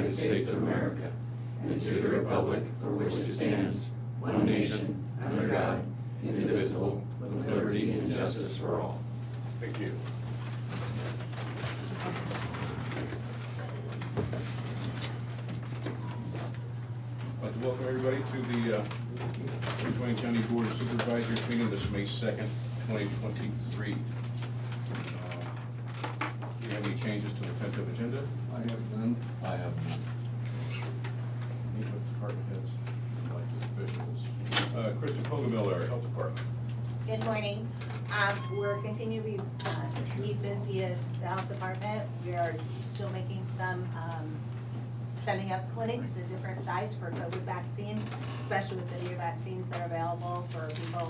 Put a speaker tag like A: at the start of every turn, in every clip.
A: United States of America, and to the republic for which it stands, one nation, under God, indivisible, with liberty and justice for all.
B: Thank you. I'd like to welcome everybody to the Twain County Board of Supervisors meeting this May 2nd, 2023. Do you have any changes to the tentative agenda?
C: I have none.
A: I have none.
B: Meet with department heads and elected officials. Kristen Pogomiller, Health Department.
D: Good morning. We're continuing to be busy at the health department. We are still making some, setting up clinics at different sites for COVID vaccine, especially with the new vaccines that are available for people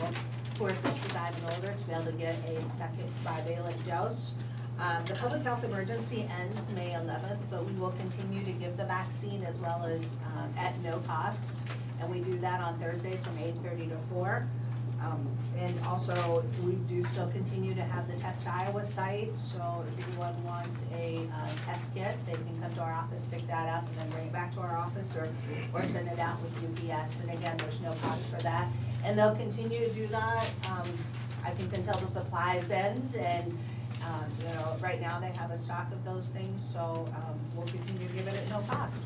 D: who are 65 and older to be able to get a second bivalent dose. The public health emergency ends May 11th, but we will continue to give the vaccine as well as at no cost. And we do that on Thursdays from 8:30 to 4. And also, we do still continue to have the Test Iowa site, so if anyone wants a test kit, they can come to our office, pick that up, and then bring it back to our office, or send it out with UPS, and again, there's no cost for that. And they'll continue to do that, I think until the supplies end, and, right now they have a stock of those things, so, we'll continue to give it at no cost.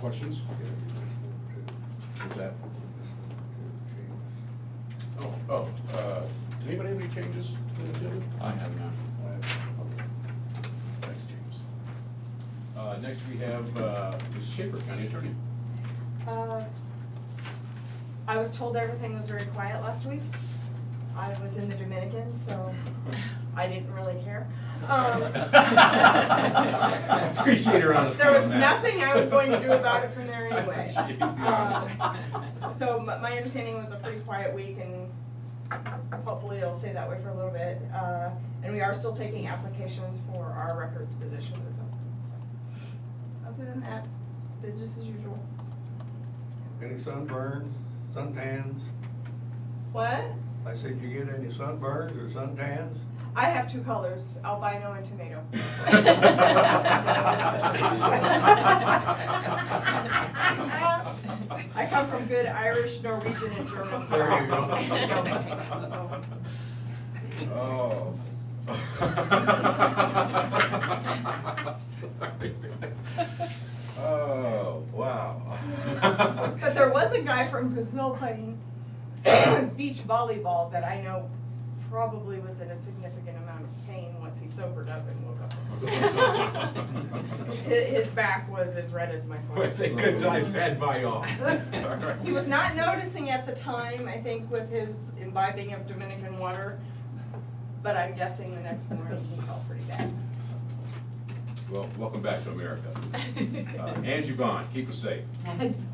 B: Questions? What's that? Does anybody have any changes to the agenda?
A: I have none.
B: Okay. Thanks, James. Next we have Mrs. Schaefer, County Attorney.
E: I was told everything was very quiet last week. I was in the Dominican, so I didn't really care.
B: Appreciate her honesty
E: There was
B: on that.
E: nothing I was going to do about it from there anyway. So my understanding was a pretty quiet week, and hopefully it'll stay that way for a little bit. And we are still taking applications for our records position that's open. So other than that, business as usual.
C: Any sunburns, suntans?
E: What?
C: I said, you get any sunburns or suntans?
E: I have two colors, albino and tomato. I come from good Irish, Norwegian, and German. So
C: There you go.
B: Oh. Sorry. Oh, wow.
E: But there was a guy from Brazil playing beach volleyball that I know probably was in a significant amount of pain once he sobered up and woke up. His back was as red as my
B: Well, I
E: sweater.
B: think good times had by all.
E: He was not noticing at the time, I think, with his imbibing of Dominican water, but I'm guessing the next morning he felt pretty bad.
B: Well, welcome back to America. Angie Bond, keep us safe.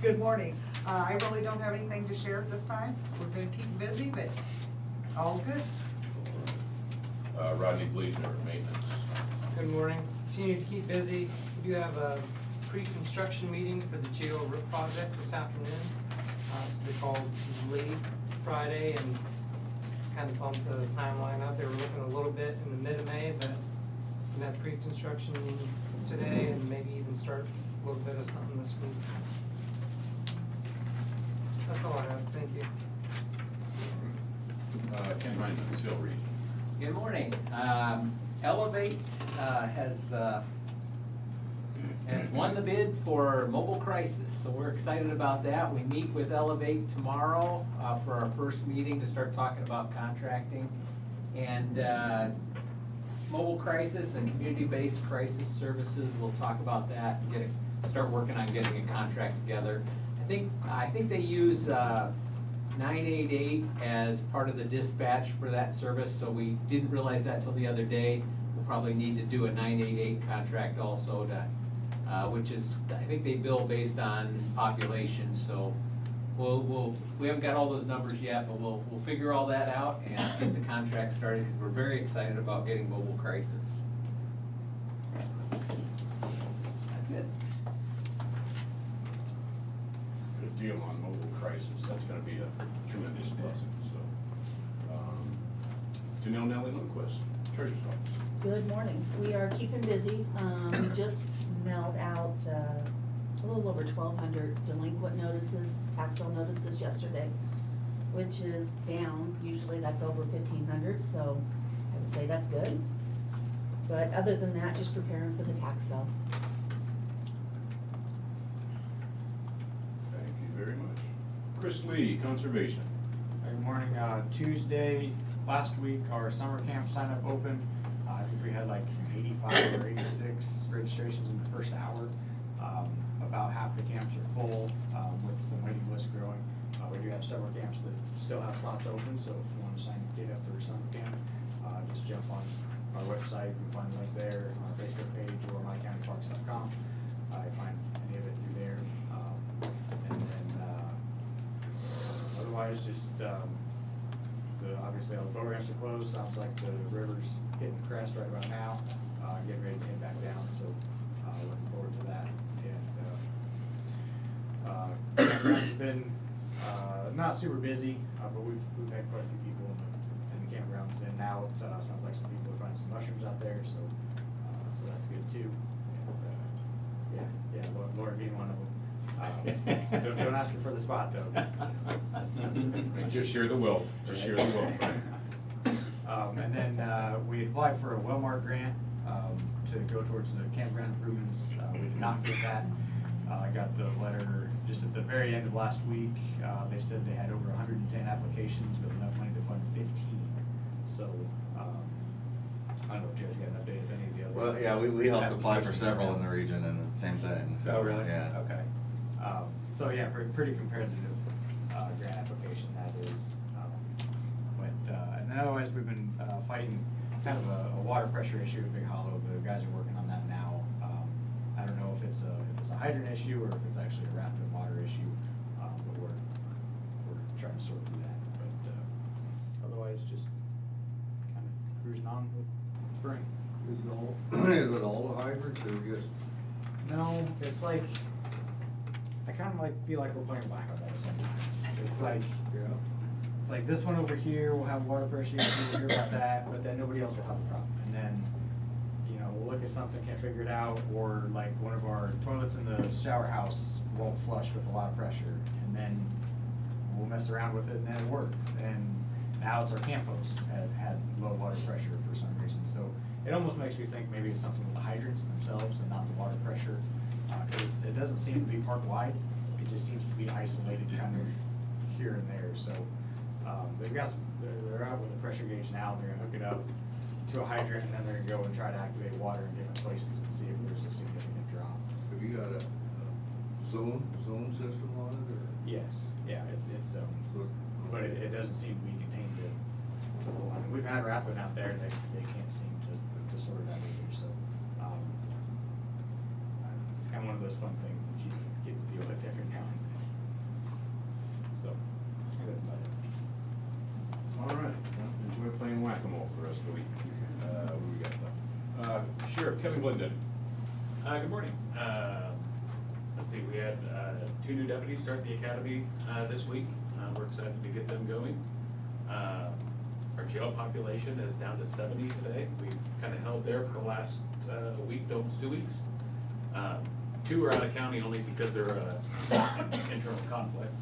F: Good morning. I really don't have anything to share at this time. We're gonna keep busy, but all good.
B: Rodney Bleacher, maintenance.
G: Good morning. Continue to keep busy. We do have a pre-construction meeting for the Geo Roof project this afternoon. So they called late Friday and kind of bumped the timeline up. They were looking a little bit in the mid of May, but we have pre-construction today and maybe even start a little bit of something this week. That's all I have. Thank you.
B: Ken Heinman, Seal Region.
H: Good morning. Elevate has won the bid for mobile crisis, so we're excited about that. We meet with Elevate tomorrow for our first meeting to start talking about contracting. And mobile crisis and community-based crisis services, we'll talk about that and start working on getting a contract together. I think they use 988 as part of the dispatch for that service, so we didn't realize that till the other day. We'll probably need to do a 988 contract also to, which is, I think they bill based on population, so we haven't got all those numbers yet, but we'll figure all that out and get the contract started, because we're very excited about getting mobile crisis. That's it.
B: Good deal on mobile crisis. That's gonna be a tremendous blessing, so. Janelle Nellie Lundquist, Treasurer's Office.
I: Good morning. We are keeping busy. We just mailed out, a little over 1,200 delinquent notices, tax sale notices yesterday, which is down. Usually that's over 1,500, so I would say that's good. But other than that, just preparing for the tax sale.
B: Thank you very much. Chris Lee, Conservation.
J: Good morning. Tuesday, last week, our summer camp sign up opened. I think we had like 85 or 86 registrations in the first hour. About half the camps are full, with some waiting lists growing. We do have several camps that still have slots open, so if you want to get up for summer camp, just jump on our website. You can find the link there, on our Facebook page, or mycountyparks.com. You find any of it through there. And then, otherwise, just, obviously all the boat ramps are closed. Sounds like the river's hitting the crest right about now, getting ready to head back down, so, looking forward to that. And, campground's been, not super busy, but we've had quite a few people in the campgrounds in and out. Sounds like some people are finding some mushrooms out there, so that's good too. And, yeah, Laura being one of them. Don't ask her for the spot though.
B: Just share the wealth, just share the wealth.
J: And then, we applied for a Wellmark grant, to go towards the campground improvements. We did not get that. I got the letter just at the very end of last week. They said they had over 110 applications, but enough money to fund 15. So, I don't know if you guys got an update if any of the other.
A: Well, yeah, we helped apply for
J: applications
A: several
J: are
A: in the region and the same thing. So,
J: Oh, really?
A: Yeah.
J: Okay. So yeah, pretty competitive, grant application that is. And then otherwise, we've been, fighting kind of a water pressure issue at Big Hollow. The guys are working on that now. I don't know if it's a hydrant issue or if it's actually a raft and water issue, but we're trying to sort through that. But, otherwise, just kind of cruising on with spring.
C: Is it all the hydrants or just?
J: No, it's like, I kind of like feel like we're playing whack-a-mole sometimes. It's like,
C: Yeah.
J: it's like this one over here will have water pressure issues, we'll hear about that, but then nobody else will have a problem. And then, we'll look at something, can't figure it out, or like one of our toilets in the shower house won't flush with a lot of pressure. And then we'll mess around with it and then it works. And now it's our camp host had low water pressure for some reason. So it almost makes me think maybe it's something with the hydrants themselves and not the water pressure. Because it doesn't seem to be park-wide, it just seems to be isolated kind of here and there. So they're out with a pressure gauge now, they're gonna hook it up to a hydrant, and then they're gonna go and try to activate water in different places and see if there's a significant drop.
C: Have you got a zone system on it or?
J: Yes, yeah, it's,
C: So-
J: but it doesn't seem to be contained to, I mean, we've had Rathwood out there, they can't seem to sort it out either, so, it's kind of one of those fun things that you get to deal with every now and then. So, I think that's about it.
B: All right, well, enjoy playing whack-a-mole for the rest of the week. What do we got left? Sheriff Kevin Glendon.
K: Good morning. Let's see, we had 2 new deputies start the academy this week. We're excited to get them going. Our jail population is down to 70 today. We've kind of held there for the last week, almost 2 weeks. 2 are out of county only because they're an internal conflict.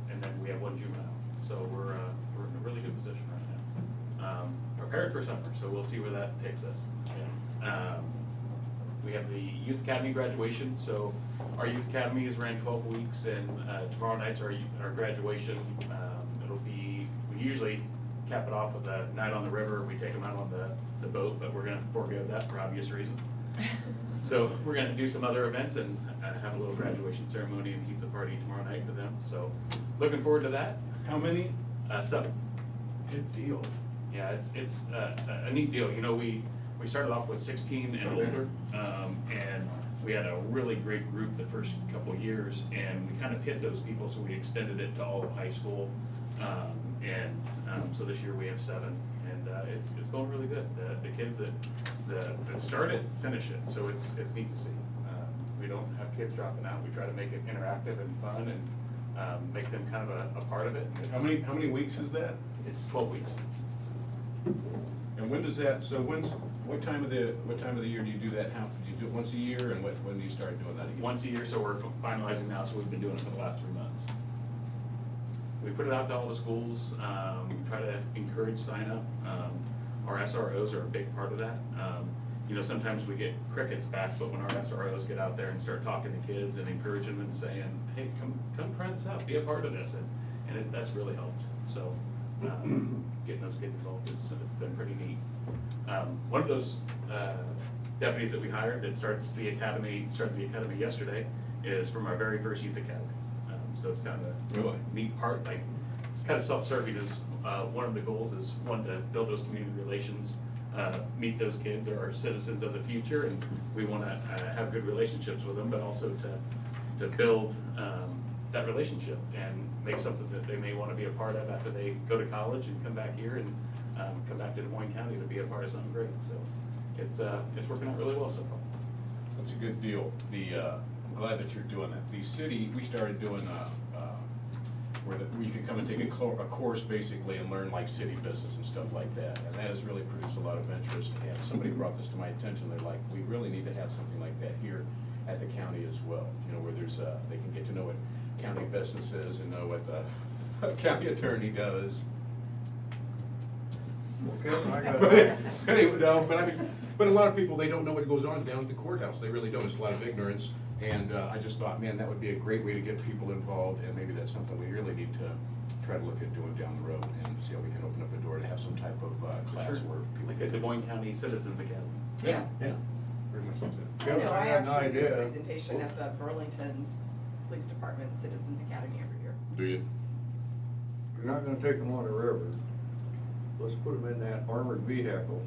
K: And then we have 1 juvenile. So we're in a really good position right now. Prepared for summer, so we'll see where that takes us. We have the Youth Academy graduation, so our Youth Academies ran 12 weeks, and tomorrow night's our graduation. It'll be, we usually cap it off with a night on the river. We take them out on the boat, but we're gonna forego that for obvious reasons. So we're gonna do some other events and have a little graduation ceremony and pizza party tomorrow night for them. So looking forward to that.
B: How many?
K: 7.
B: Good deal.
K: Yeah, it's a neat deal. We started off with 16 and older, and we had a really great group the first couple of years, and we kind of hit those people, so we extended it to all of high school. So this year we have 7, and it's going really good. The kids that start it, finish it, so it's neat to see. We don't have kids dropping out. We try to make it interactive and fun, and make them kind of a part of it.
B: How many weeks is that?
K: It's 12 weeks.
B: And when does that, so what time of the year do you do that? How, do you do it once a year, and when do you start doing that again?
K: Once a year, so we're finalizing now, so we've been doing it for the last 3 months. We put it out to all the schools, try to encourage sign up. Our SROs are a big part of that. You know, sometimes we get crickets back, but when our SROs get out there and start talking to kids and encouraging them and saying, hey, come try this out, be a part of this, and that's really helped. So, getting those kids involved it's been pretty neat. One of those deputies that we hired that started the academy yesterday is from our very first youth academy. So it's kind of a
B: Really?
K: neat part, like, it's kind of self-serving is, one of the goals is, one, to build those community relations, meet those kids, they're our citizens of the future, and we wanna, have good relationships with them, but also to build, that relationship and make something that they may wanna be a part of after they go to college and come back here and, come back to Des Moines County to be a part of something great, so it's working out really well so far.
B: That's a good deal. I'm glad that you're doing that. The city, we started doing, where you can come and take a course basically and learn like city business and stuff like that. And that has really produced a lot of interest. And somebody brought this to my attention. They're like, we really need to have something like that here at the county as well. You know, where there's they can get to know what county business is and know what the county attorney does.
C: Okay, I got
B: But
C: it.
B: anyway, no, but I mean, but a lot of people, they don't know what goes on down at the courthouse. They really don't. It's a lot of ignorance. And I just thought, man, that would be a great way to get people involved, and maybe that's something we really need to try to look at doing down the road and see how we can open up a door to have some type of class
K: Sure.
B: where people.
K: Like a Des Moines County Citizens Academy.
B: Yeah, very much like that.
E: I know,
C: Yeah,
E: I
C: I had no
E: actually do a
C: idea.
E: presentation at the Burlington's Police Department Citizens Academy every year.
B: Do you?
C: You're not gonna take them on the river. Let's put them in that armored vehicle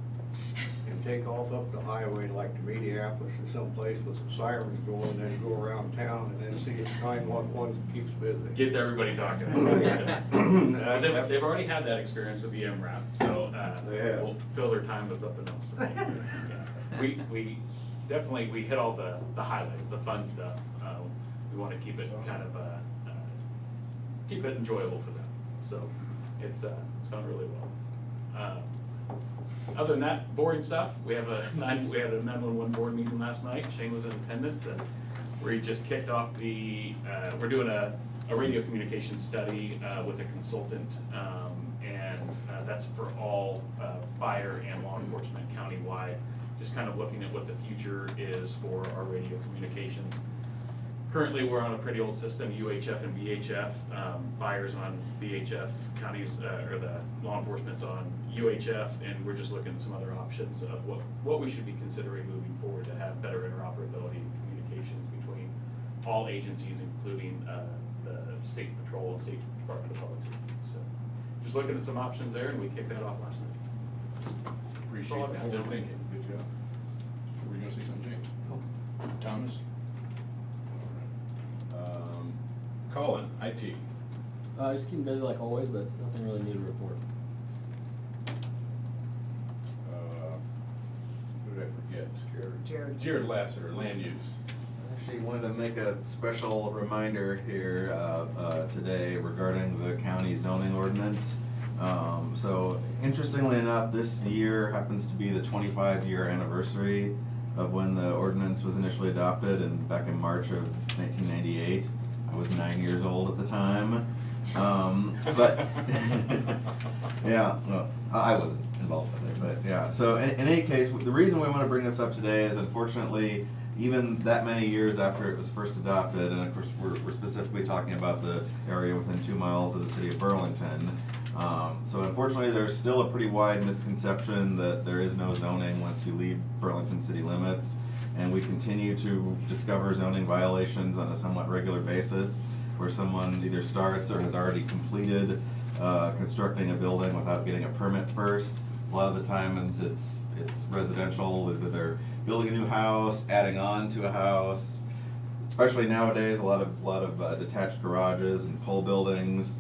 C: and take off up the highway like to Minneapolis or someplace with some sirens going, then go around town and then see if 911 keeps busy.
K: Gets everybody talking.
C: That-
K: They've already had that experience with the MRAP, so,
C: They have.
K: we'll fill their time with something else. We definitely, we hit all the highlights, the fun stuff. We wanna keep it kind of, keep it enjoyable for them, so it's gone really well. Other than that, boring stuff, we had a 911 board meeting last night, Shane was in attendance, and we just kicked off we're doing a radio communication study with a consultant, and that's for all fire and law enforcement countywide, just kind of looking at what the future is for our radio communications. Currently, we're on a pretty old system, UHF and VHF. Fire's on VHF, counties, or the law enforcement's on UHF, and we're just looking at some other options of what we should be considering moving forward to have better interoperability and communications between all agencies, including the State Patrol and State Department of Public Safety. So, just looking at some options there, and we kicked that off last night.
B: Appreciate
K: That's all I've
B: that
K: got,
B: forward
K: gentlemen.
B: thinking. Good job. Were you gonna say something, James? Thomas? Colin, IT.
L: Just keeping busy like always, but nothing really new to report.
B: Who did I forget?
F: Jared.
B: Jared Lassiter, land use.
M: Actually wanted to make a special reminder here today regarding the county zoning ordinance. So interestingly enough, this year happens to be the 25-year anniversary of when the ordinance was initially adopted, and back in March of 1998. I was 9 years old at the time. But yeah, well, I wasn't involved with it, but yeah. So in any case, the reason we want to bring this up today is, unfortunately, even that many years after it was first adopted, and of course we're specifically talking about the area within 2 miles of the city of Burlington. So unfortunately, there's still a pretty wide misconception that there is no zoning once you leave Burlington city limits. And we continue to discover zoning violations on a somewhat regular basis, where someone either starts or has already completed constructing a building without getting a permit first. A lot of the times it's residential, either they're building a new house, adding on to a house. Especially nowadays, a lot of detached garages and pole buildings.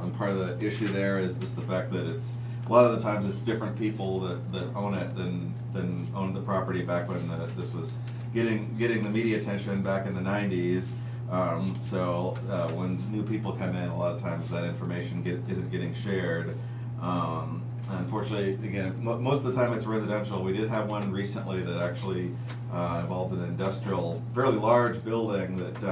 M: And part of the issue there is just the fact that a lot of the times it's different people that own it than owned the property back when this was getting the media attention back in the 90s. So when new people come in, a lot of times that information isn't getting shared. Unfortunately, again, most of the time it's residential. We did have one recently that actually involved an industrial, fairly large building that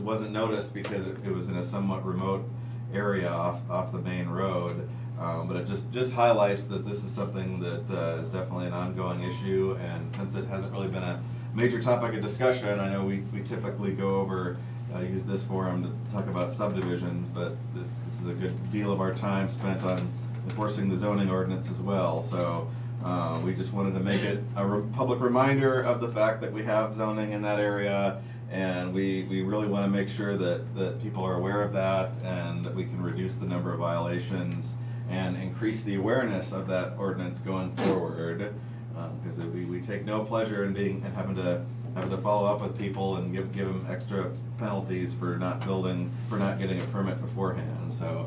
M: wasn't noticed because it was in a somewhat remote area off the main road. But it just highlights that this is something that is definitely an ongoing issue, and since it hasn't really been a major topic of discussion, I know we typically go over, use this forum to talk about subdivisions, but this is a good deal of our time spent on enforcing the zoning ordinance as well. So we just wanted to make it a public reminder of the fact that we have zoning in that area, and we really want to make sure that people are aware of that, and that we can reduce the number of violations and increase the awareness of that ordinance going forward. Because we take no pleasure in having to follow up with people and give them extra penalties for not getting a permit beforehand. So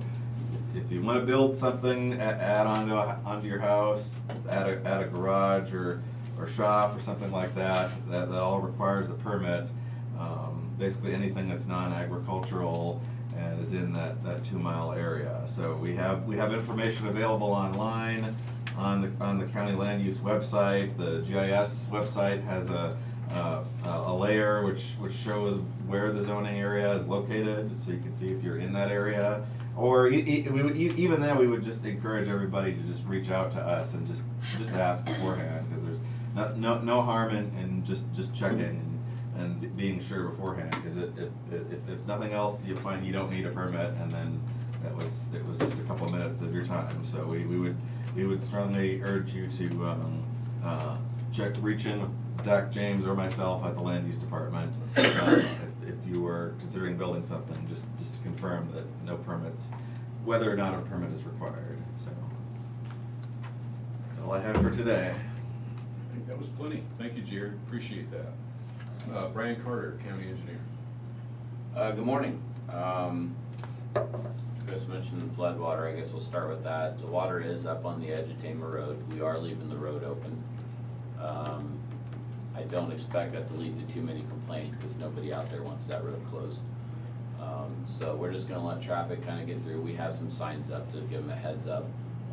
M: if you want to build something, add onto your house, add a garage or shop or something like that all requires a permit. Basically anything that's non-agricultural and is in that 2-mile area. So we have information available online on the county land use website. The GIS website has a layer which shows where the zoning area is located, so you can see if you're in that area. Or even then, we would just encourage everybody to just reach out to us and just ask beforehand, because there's no harm in just checking and being sure beforehand, because if nothing else, you find you don't need a permit, and then it was just a couple of minutes of your time. So we would strongly urge you to reach in with Zach, James, or myself at the land use department if you were considering building something, just to confirm that no permits, whether or not a permit is required. So that's all I have for today.
A: I think that was plenty. Thank you, Jared. Appreciate that. Brian Carter, County Engineer.
N: Good morning. Chris mentioned floodwater. I guess we'll start with that. The water is up on the edge of Tamer Road. We are leaving the road open. I don't expect that to lead to too many complaints, because nobody out there wants that road closed. So we're just gonna let traffic kind of get through. We have some signs up to give them a heads up.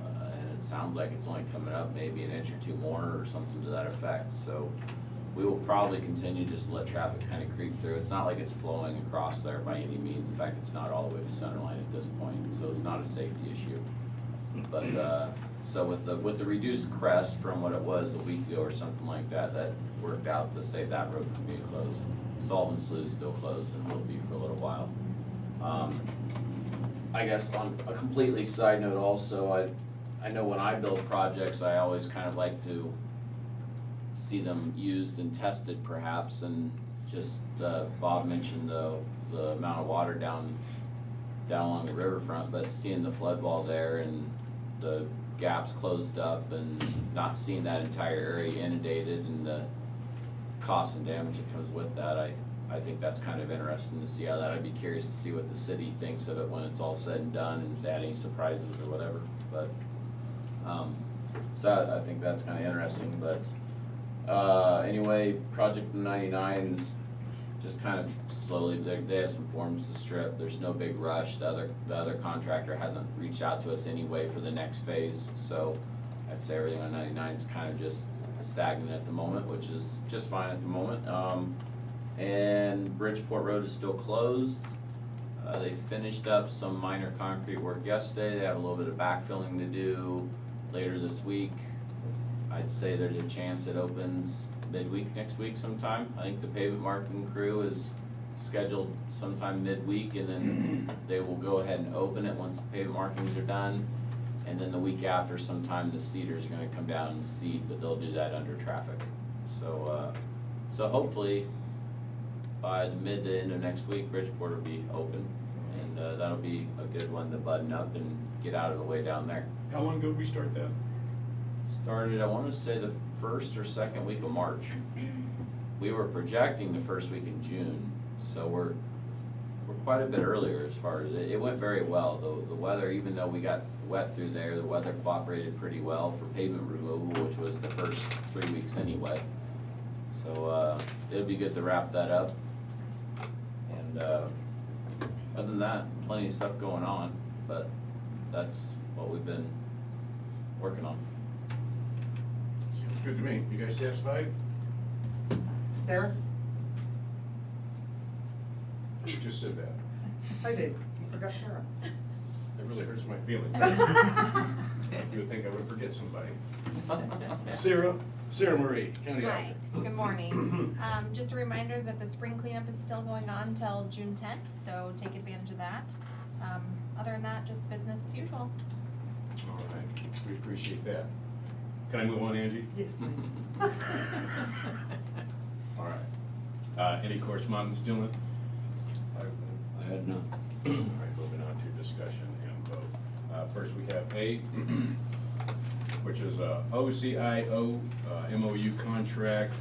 N: And it sounds like it's only coming up maybe an inch or two more or something to that effect. So we will probably continue just to let traffic kind of creep through. It's not like it's flowing across there by any means. In fact, it's not all the way to Centerline at this point, so it's not a safety issue. But so with the reduced crest from what it was a week ago or something like that, that worked out to say that road can be closed. Sullivan Slough is still closed and will be for a little while. I guess on a completely side note also, I know when I build projects, I always kind of like to see them used and tested perhaps, and just Bob mentioned the amount of water down along the riverfront, but seeing the flood wall there and the gaps closed up and not seeing that entire area inundated and the cost and damage that comes with that, I think that's kind of interesting to see how that. I'd be curious to see what the city thinks of it when it's all said and done, and if they had any surprises or whatever. But so I think that's kind of interesting. But anyway, Project 99's just kind of slowly, they have some forms to strip. There's no big rush. The other contractor hasn't reached out to us anyway for the next phase. So I'd say everything on 99 is kind of just stagnant at the moment, which is just fine at the moment. And Bridgeport Road is still closed. They finished up some minor concrete work yesterday. They have a little bit of backfilling to do later this week. I'd say there's a chance it opens midweek next week sometime. I think the pavement marking crew is scheduled sometime midweek, and then they will go ahead and open it once the pavement markings are done. And then the week after sometime the seeders are gonna come down and seed, but they'll do that under traffic. So so hopefully by the mid to end of next week, Bridgeport will be open, and that'll be a good one to button up and get out of the way down there.
A: How long ago did we start that?
N: Started, I wanna say the first or second week of March. We were projecting the first week in June, so we're quite a bit earlier as far as it went very well. The weather, even though we got wet through there, the weather cooperated pretty well for pavement removal, which was the first 3 weeks anyway. So it'll be good to wrap that up. And other than that, plenty of stuff going on, but that's what we've been working on.
B: Sounds good to me. You guys satisfied?
F: Sarah?
B: You just said that.
F: I did, you forgot Sarah.
B: That really hurts my feelings. You would think I would forget somebody. Sarah Marie, County
O: Hi,
B: Auditor.
O: good morning. Just a reminder that the spring cleanup is still going on till June 10th, so take advantage of that. Other than that, just business as usual.
B: All right, we appreciate that. Can I move on, Angie?
F: Yes, please.
B: All right. Any correspondence, gentlemen?
N: I had none.
B: All right, moving on to discussion and vote. First, we have A, which is OCIO MOU contract.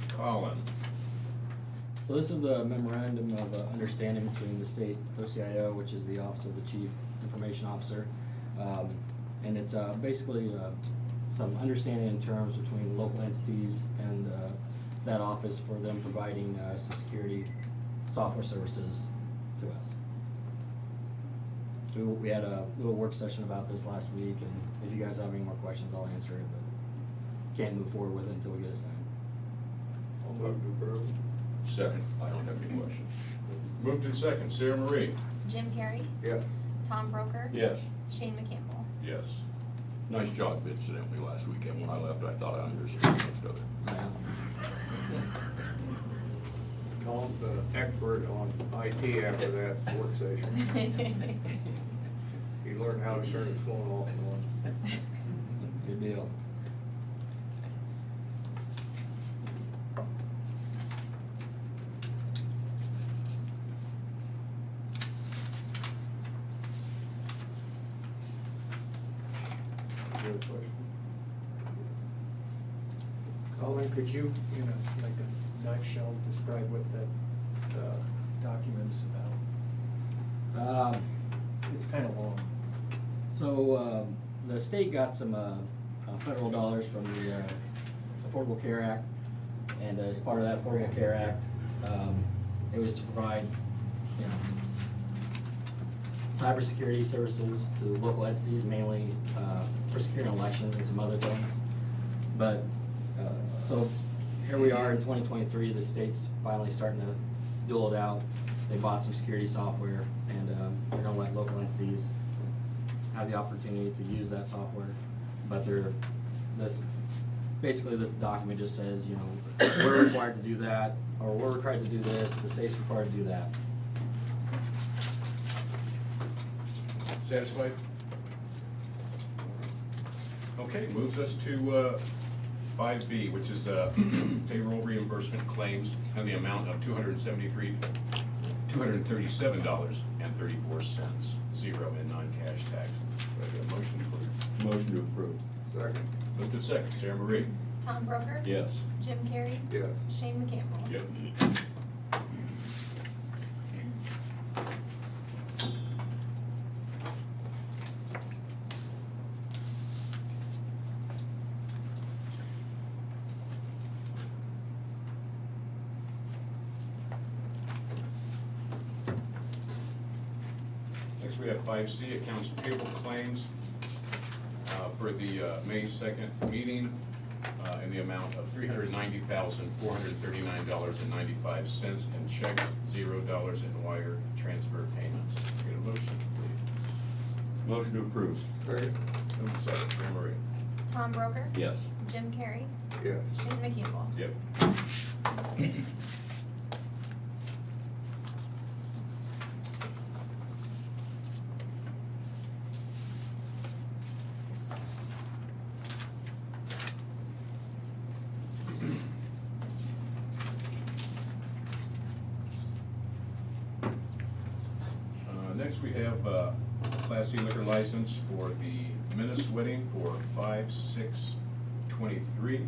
B: Colin.
L: So this is the memorandum of understanding between the state OCIO, which is the Office of the Chief Information Officer. And it's basically some understanding in terms between local entities and that office for them providing some security software services to us. We had a little work session about this last week, and if you guys have any more questions, I'll answer it, but can't move forward with it until we get it signed.
C: I'll move to approve.
B: Second. I don't have any questions. Moved in second. Sarah Marie.
O: Jim Carrey,
C: Yes.
O: Tom Broker,
A: Yes.
O: Shane McCampbell.
B: Yes.
A: Nice job incidentally last weekend. When I left, I thought I understood most of it.
C: Tom's the expert on IT after that work session. He learned how to turn his phone off and on.
L: Good deal.
C: Good question.
P: Colin, could you, like a nutshell, describe what that document is about? It's kind of long.
L: So, the state got some, federal dollars from the, Affordable Care Act, and as part of that Affordable Care Act, it was to provide, you know, cybersecurity services to local entities, mainly, for securing elections and some other things. But, so here we are in 2023, the state's finally starting to dole it out. They bought some security software, and they're gonna let local entities have the opportunity to use that software. But basically this document just says, you know, we're required to do that, or we're required to do this, the state's required to do that.
B: Satisfied? Okay, moves us to 5B, which is payroll reimbursement claims and the amount of $237.34, zero in non-cash tax. Do I get a motion to approve?
A: Motion to approve.
C: Second.
B: Moved in second. Sarah Marie.
O: Tom Broker,
A: Yes.
O: Jim Carrey,
C: Yes.
O: Shane McCampbell.
B: Yep. Next, we have 5C, accounts payable claims for the May 2nd meeting in the amount of $390,439.95 in checks, $0 in wire transfer payments. Get a motion, please.
A: Motion to approve.
C: Second.
B: Move second. Sarah Marie.
O: Tom Broker,
A: Yes.
O: Jim Carrey,
C: Yes.
O: Shane McCampbell.
B: Yep. Next, we have Class C liquor license for the Menace Wedding for 5/6/23.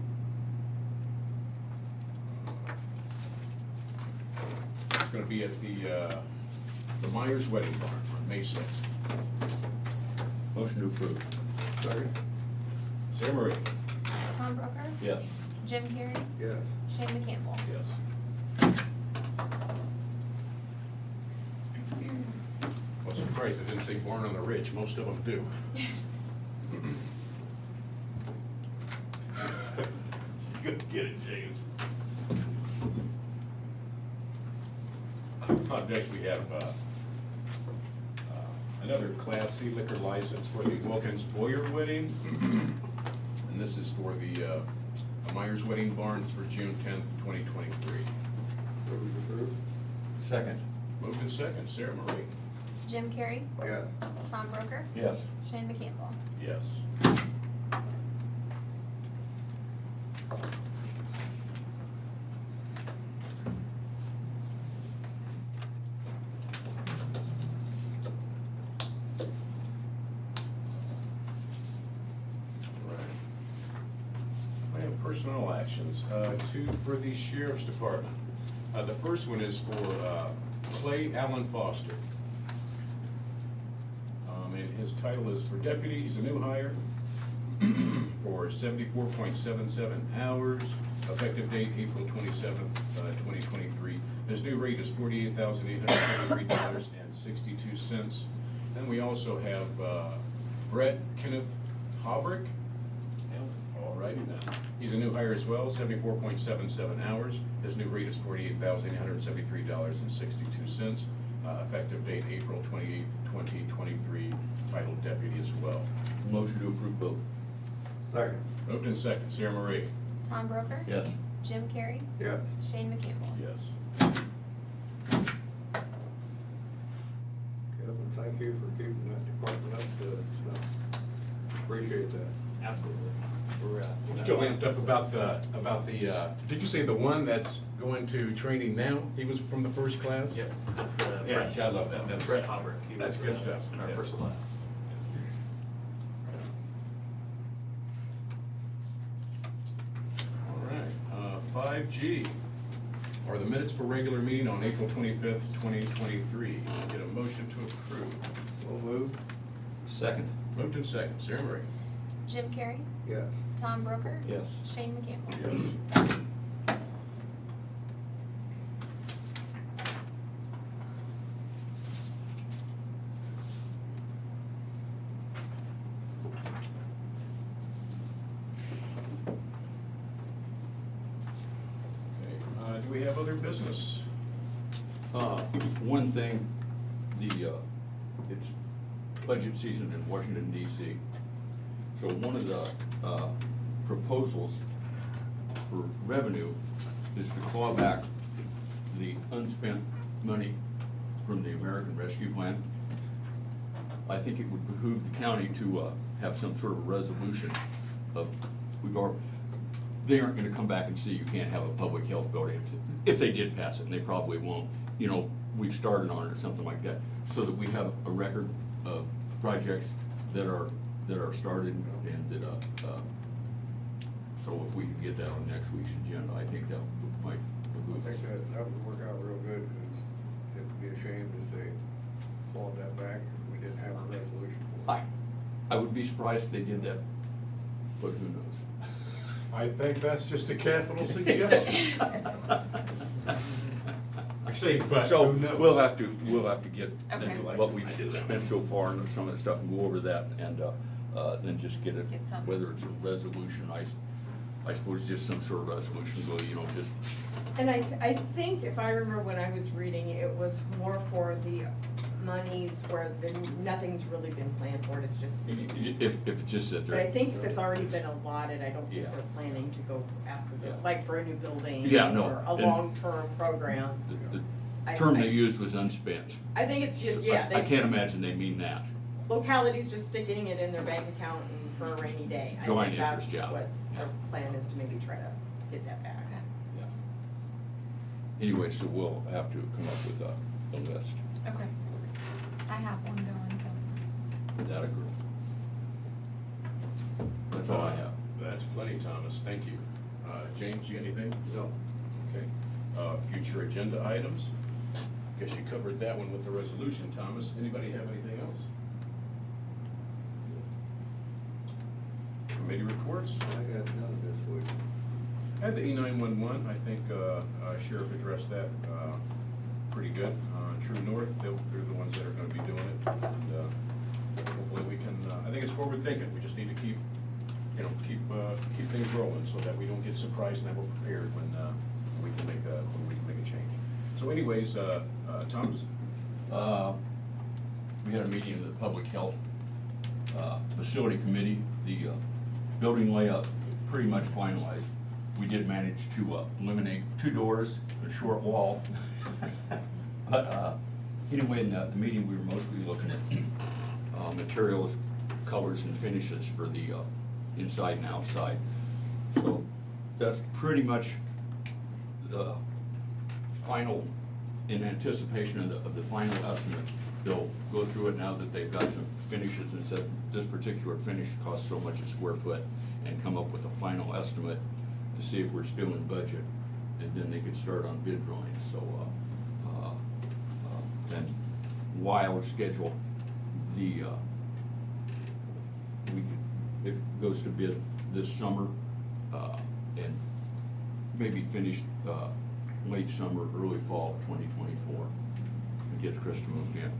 B: It's gonna be at the Myers Wedding Barn on May 6th.
A: Motion to approve.
C: Second.
B: Sarah Marie.
O: Tom Broker,
A: Yes.
O: Jim Carrey,
C: Yes.
O: Shane McCampbell.
B: Yes. Well, surprised it didn't say Born on the Ridge, most of them do. Get it, James. Next, we have another Class C liquor license for the Wilkins Boyer Wedding. And this is for the Myers Wedding Barns for June 10th, 2023.
A: Second.
B: Moved in second, Sarah Marie.
O: Jim Carrey,
C: Yes.
O: Tom Broker,
A: Yes.
O: Shane McCampbell.
B: Yes. I have personnel actions, two for the Sheriff's Department. The first one is for Clay Allen Foster. And his title is for deputy, he's a new hire for 74.77 hours, effective date April 27th, 2023. His new rate is $48,873.62. Then we also have Brett Kenneth Haubrick. All righty then. He's a new hire as well, 74.77 hours. His new rate is $48,873.62. Effective date April 28th, 2023, titled deputy as well.
A: Motion to approve both.
C: Second.
B: Moved in second, Sarah Marie.
O: Tom Broker,
A: Yes.
O: Jim Carrey,
C: Yes.
O: Shane McCampbell.
B: Yes.
C: Kevin, thank you for keeping that department up to snuff. Appreciate that.
K: Absolutely. We're,
B: I'm still amped up about the, did you say the one that's going to training now? He was from the first class?
K: Yep, that's the.
B: Yes, I love that. That's
K: Brett Haubrick. He
B: that's
K: was,
B: good stuff.
K: In our
B: Yeah.
K: first class.
B: All right, 5G are the minutes for regular meeting on April 25th, 2023. Get a motion to approve.
C: We'll move.
A: Second.
B: Moved in second, Sarah Marie.
O: Jim Carrey,
C: Yes.
O: Tom Broker,
A: Yes.
O: Shane McCampbell.
B: Yes. Okay, do we have other business?
A: One thing, it's budget season in Washington DC. So one of the proposals for revenue is to claw back the unspent money from the American Rescue Plan. I think it would behoove the county to have some sort of resolution of, they aren't gonna come back and say you can't have a public health building. If they did pass it, and they probably won't, you know, we've started on it or something like that, so that we have a record of projects that are started and that, so if we can get that on next week's agenda, I think that might
C: I
A: behoove us.
C: think that would work out real good, because it'd be a shame if they clawed that back if we didn't have a resolution for it.
A: I would be surprised if they did that, but who knows?
B: I think that's just a capital suggestion. I say, but
A: So
B: who knows?
A: we'll have to get
O: Okay.
A: what we've spent so far and some of that stuff and go over that and, then just get it,
O: Get some.
A: whether it's a resolution, I suppose just some sort of resolution, go, you know, just,
E: And I think if I remember when I was reading, it was more for the monies where nothing's really been planned for it, it's just sitting.
A: if it just sit there.
E: But I think if it's already been allotted, I don't think
A: Yeah.
E: they're planning to go after
A: Yeah.
E: like for a new building.
A: Yeah, no,
E: or a
A: and-
E: long-term program.
A: The
E: I-
A: term
E: I-
A: they used was unspent.
E: I think it's just, yeah,
A: I can't imagine they mean that.
E: localities just sticking it in their bank account and for a rainy day. I
A: Joint
E: think
A: interest,
E: that's
A: yeah.
E: what their plan is, to maybe try to get that back.
O: Okay.
A: Yeah. Anyway, so we'll have to come up with a list
O: Okay. I have one going, so.
A: for that group. That's all I have.
B: That's plenty, Thomas, thank you. James, you got anything?
C: No.
B: Okay. Future agenda items? Guess you covered that one with the resolution, Thomas. Anybody have anything else? Committee reports?
C: I got none this week.
B: At the E911, I think Sheriff addressed that pretty good. True North, they're the ones that are gonna be doing it. And hopefully we can, I think it's forward thinking. We just need to keep you know, keep things rolling so that we don't get surprised and that we're prepared when we can make a change. So anyways, Thomas?
A: We had a meeting of the Public Health Facility Committee. The building layout pretty much finalized. We did manage to eliminate 2 doors, a short wall. But anyway, in the meeting, we were mostly looking at materials, colors, and finishes for the inside and outside. So that's pretty much the final, in anticipation of the final estimate. They'll go through it now that they've got some finishes and said this particular finish costs so much a square foot, and come up with a final estimate to see if we're still in budget, and then they could start on bid drawings. So then while schedule, we could, if it goes to bid this summer, and maybe finished late summer, early fall of 2024, and get Krista moved in.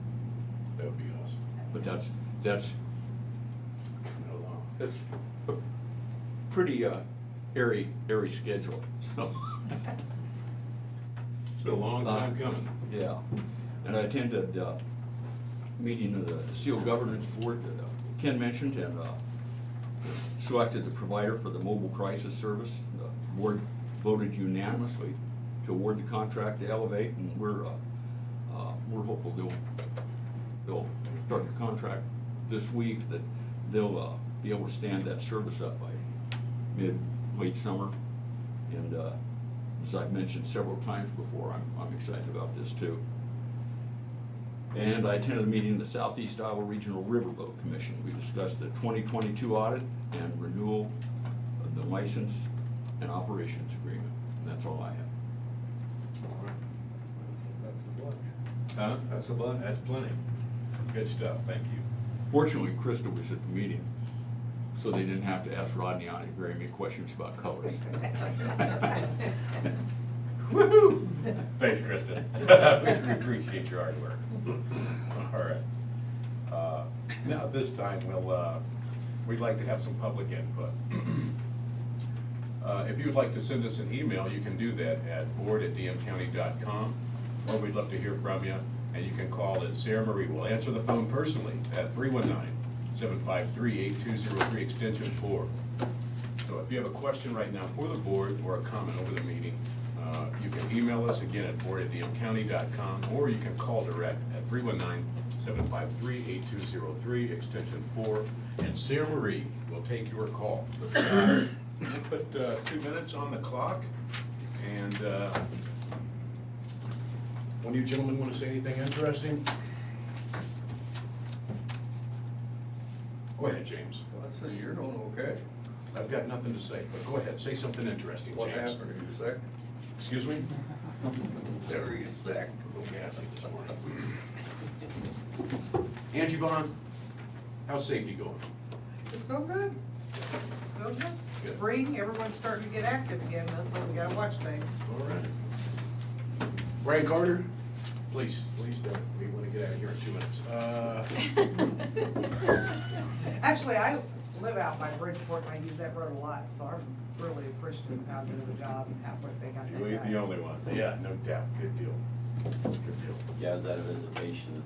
B: That would be awesome.
A: But that's
B: Coming along.
A: It's a pretty airy schedule, so.
B: It's been a long time coming.
A: Yeah, and I attended a meeting of the SEAL Governance Board that Ken mentioned, and selected the provider for the mobile crisis service. The board voted unanimously to award the contract to Elevate, and we're hopeful they'll start the contract this week, that they'll be able to stand that service up by late summer. And as I've mentioned several times before, I'm excited about this too. And I attended a meeting of the Southeast Iowa Regional Riverboat Commission. We discussed the 2022 audit and renewal of the license and operations agreement. And that's all I have.
B: Huh?
C: That's a bunch.
B: That's plenty. Good stuff, thank you.
A: Fortunately, Krista was at the meeting, so they didn't have to ask Rodney on very many questions about colors.
B: Woo-hoo! Thanks, Kristen. We appreciate your hard work. All right. Now, at this time, we'd like to have some public input. If you would like to send us an email, you can do that at board@dmcounty.com, or we'd love to hear from you, and you can call it Sarah Marie. We'll answer the phone personally at 319-753-8203, extension 4. So if you have a question right now for the board or a comment over the meeting, you can email us again at board@dmcounty.com, or you can call direct at 319-753-8203, extension 4, and Sarah Marie will take your call. Put 2 minutes on the clock, and one of you gentlemen want to say anything interesting? Go ahead, James.
C: Well, I said, you're doing okay.
B: I've got nothing to say, but go ahead, say something interesting,
C: What
B: James.
C: happened? Are you sick?
B: Excuse me?
C: Are you sick?
B: A little gassy this morning. Angie Vaughn, how's safety going?
F: It's going good. It's going good.
B: Good.
F: Spring, everyone's starting to get active again, though, so we gotta watch things.
B: All right. Brian Carter, please don't. We want to get out of here in 2 minutes.
F: Actually, I live out by Bridgeport, and I use that road a lot, so I'm really appreciative of how good of a job and how quick they got
B: You
F: that
B: ain't
F: guy.
B: the only one. Yeah, no doubt. Good deal. Good deal.
N: Yeah, I was at a visitation,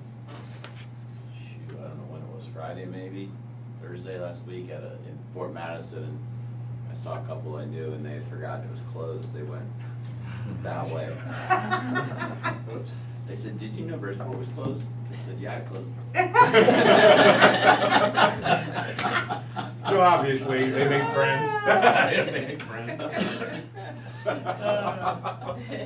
N: shoot, I don't know when it was, Friday maybe, Thursday last week in Fort Madison, and I saw a couple I knew and they had forgotten it was closed, they went that way.
B: Oops.
N: They said, did you know Bridgeport was closed? I said, yeah, I closed.
B: So obviously, they make friends. They make friends.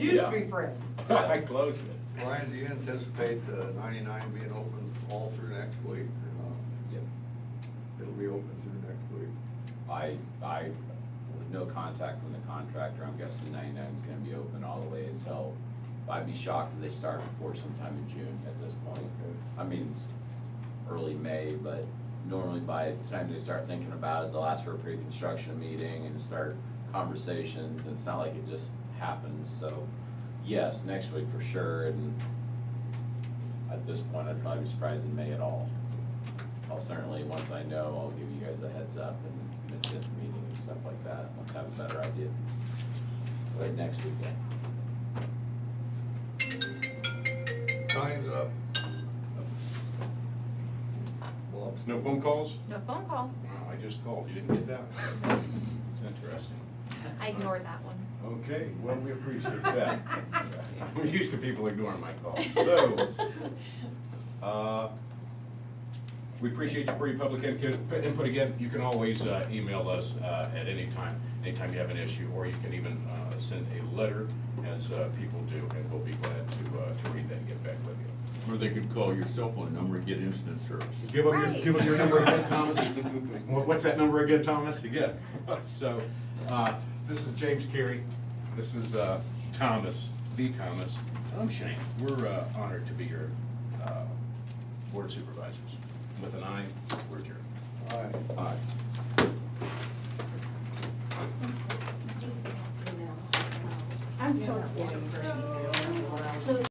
F: Used to be friends.
B: I closed it.
C: Brian, do you anticipate 99 being open all through next week?
N: Yep.
C: It'll be open through next week.
N: I, with no contact from the contractor, I'm guessing 99 is gonna be open all the way until, I'd be shocked if they start before sometime in June at this point. I mean, it's early May, but normally by the time they start thinking about it, they'll ask for a pre-construction meeting and start conversations, and it's not like it just happens, so yes, next week for sure, and at this point, I'd probably be surprised in May at all. I'll certainly, once I know, I'll give you guys a heads up and stuff like that, once I have a better idea. Like next weekend.
B: Time's up. Well, no phone calls?
O: No phone calls.
B: Wow, I just called, you didn't get that? It's interesting.
O: I ignored that one.
B: Okay, well, we appreciate that. I'm used to people ignoring my calls, so. We appreciate your free public input again. You can always email us at any time you have an issue, or you can even send a letter, as people do, and we'll be glad to read that and get back with you.
A: Or they could call your cell phone number and get instant service.
B: Give them
O: Right.
B: give them your number again, Thomas. What's that number again, Thomas? Again. So, this is James Carey. This is Thomas, the Thomas. I'm Shane. We're honored to be your board of supervisors. With an eye, we're adjourned.
C: Aye.
I: Aye. I'm still getting fresh emails. So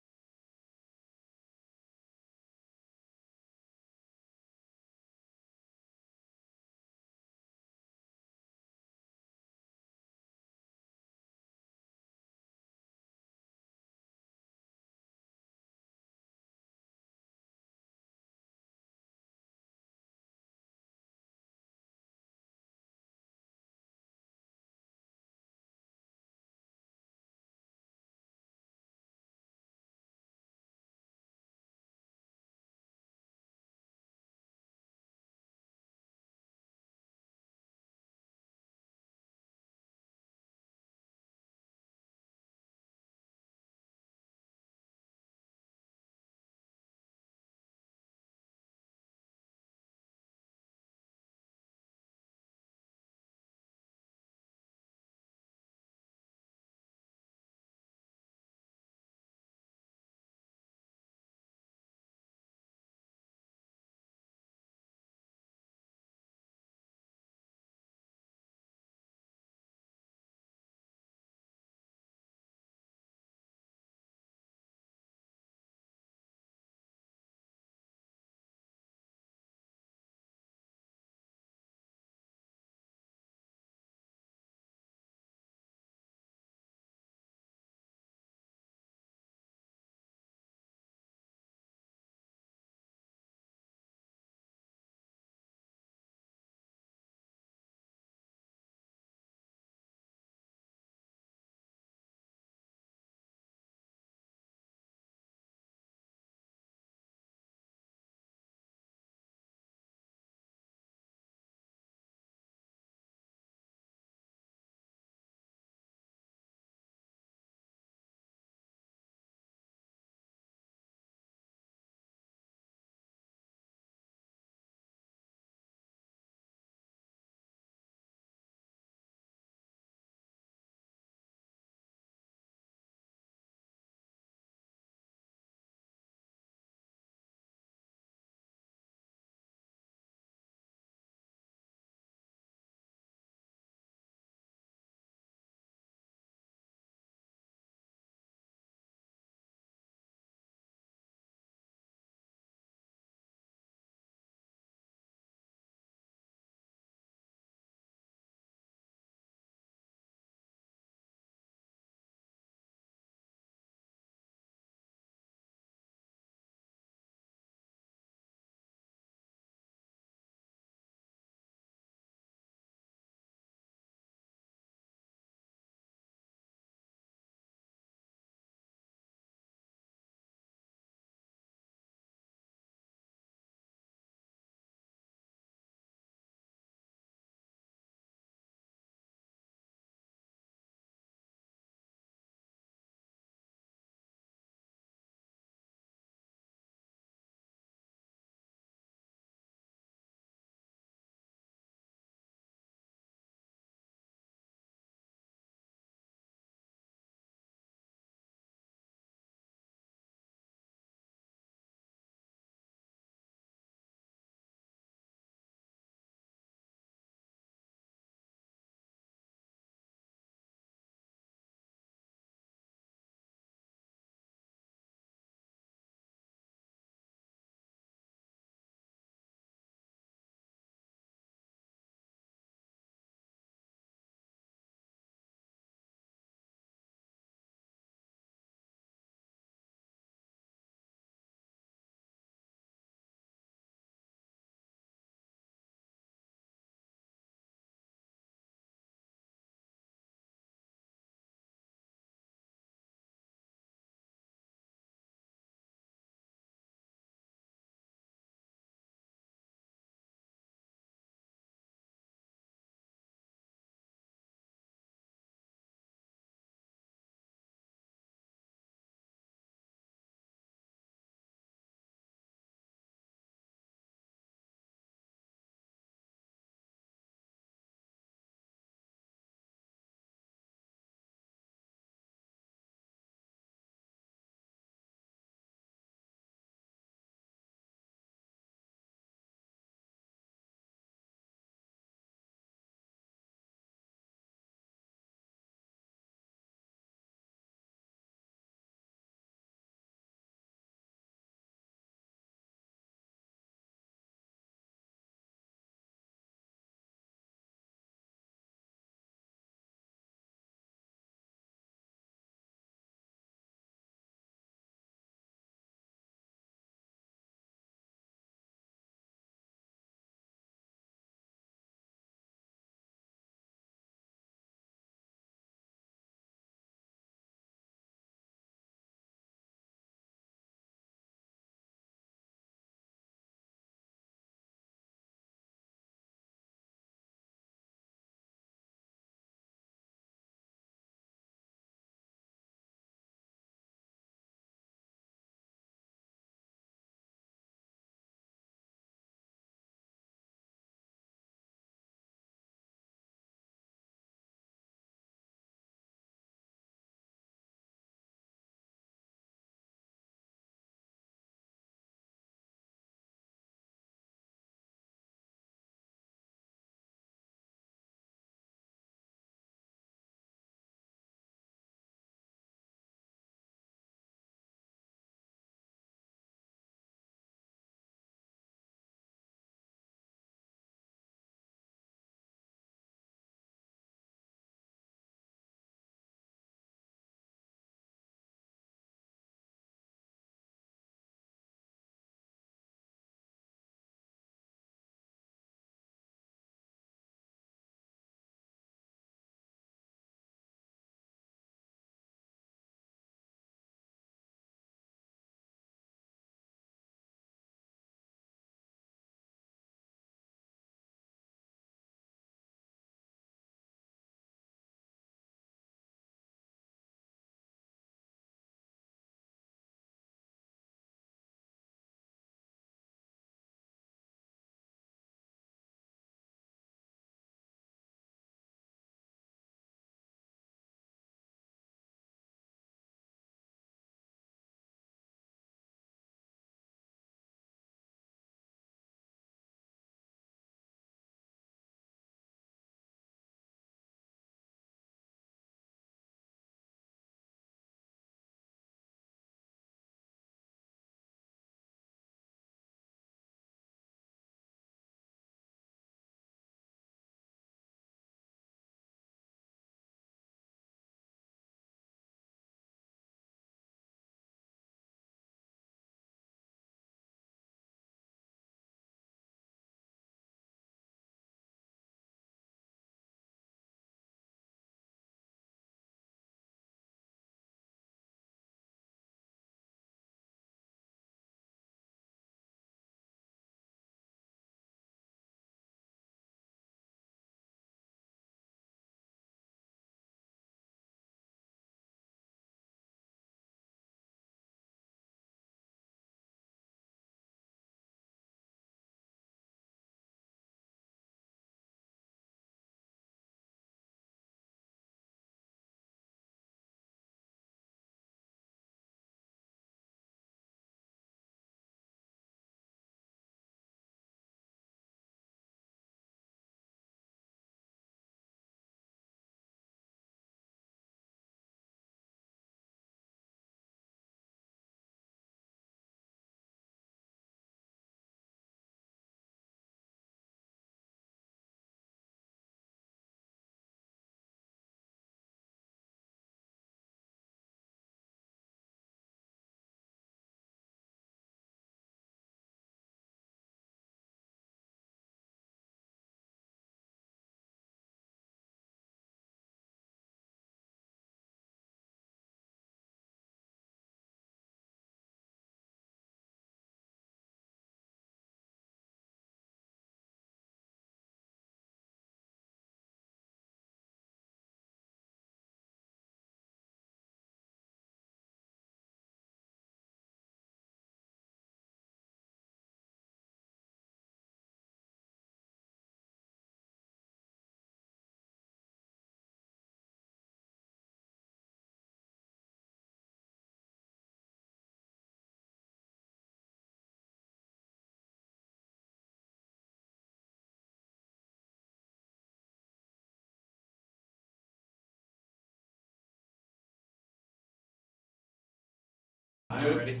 K: ready?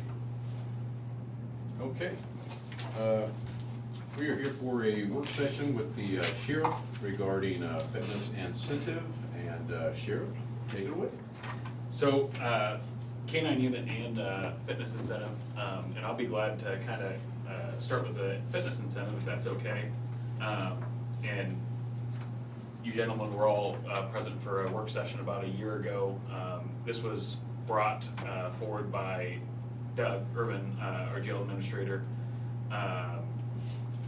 B: Okay. We are here for a work session with the sheriff regarding fitness incentive, and sheriff, take it away.
K: So, K-9 unit and fitness incentive, and I'll be glad to kind of start with the fitness incentive, if that's okay. And you gentlemen were all present for a work session about a year ago. This was brought forward by Doug Urban, our jail administrator.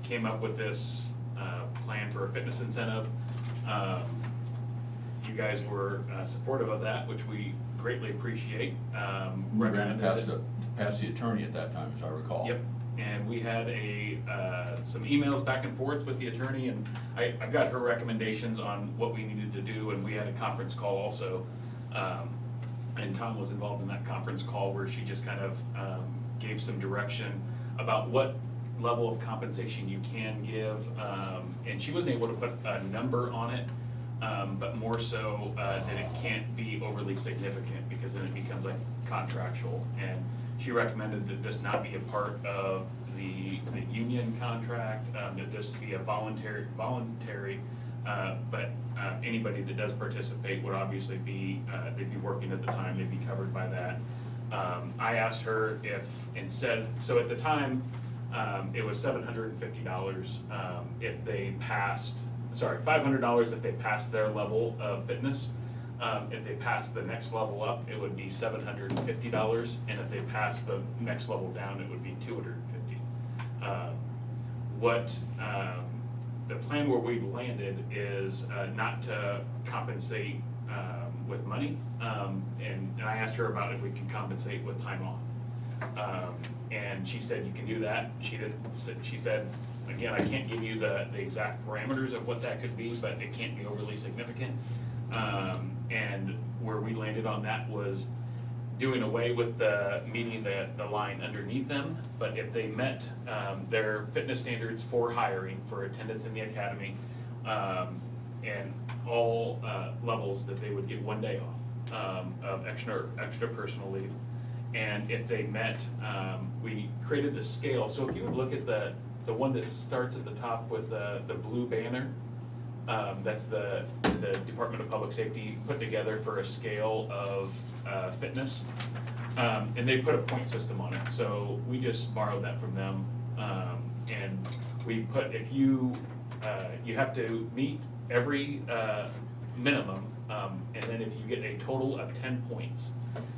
K: Came up with this plan for a fitness incentive. You guys were supportive of that, which we greatly appreciate.
A: We ran it
K: Recommended
A: past the attorney at that time, as I recall.
K: Yep, and we had some emails back and forth with the attorney, and I've got her recommendations on what we needed to do, and we had a conference call also. And Tom was involved in that conference call where she just kind of gave some direction about what level of compensation you can give. And she wasn't able to put a number on it, but more so that it can't be overly significant, because then it becomes like contractual. And she recommended that this not be a part of the union contract, that this be a voluntary, but anybody that does participate would obviously be, they'd be working at the time, they'd be covered by that. I asked her if instead, so at the time, it was $750 if they passed, $500 if they passed their level of fitness. If they passed the next level up, it would be $750, and if they passed the next level down, it would be $250. The plan where we've landed is not to compensate with money, and I asked her about if we can compensate with time off. And she said you can do that. She said, again, I can't give you the exact parameters of what that could be, but it can't be overly significant. And where we landed on that was doing away with the meeting the line underneath them, but if they met their fitness standards for hiring, for attendance in the academy, and all levels, that they would get 1 day off of extra personal leave. And if they met, we created the scale. So if you would look at the one that starts at the top with the blue banner, that's the Department of Public Safety put together for a scale of fitness. And they put a point system on it. So we just borrowed that from them. And we put, if you have to meet every minimum, and then if you get a total of 10 points.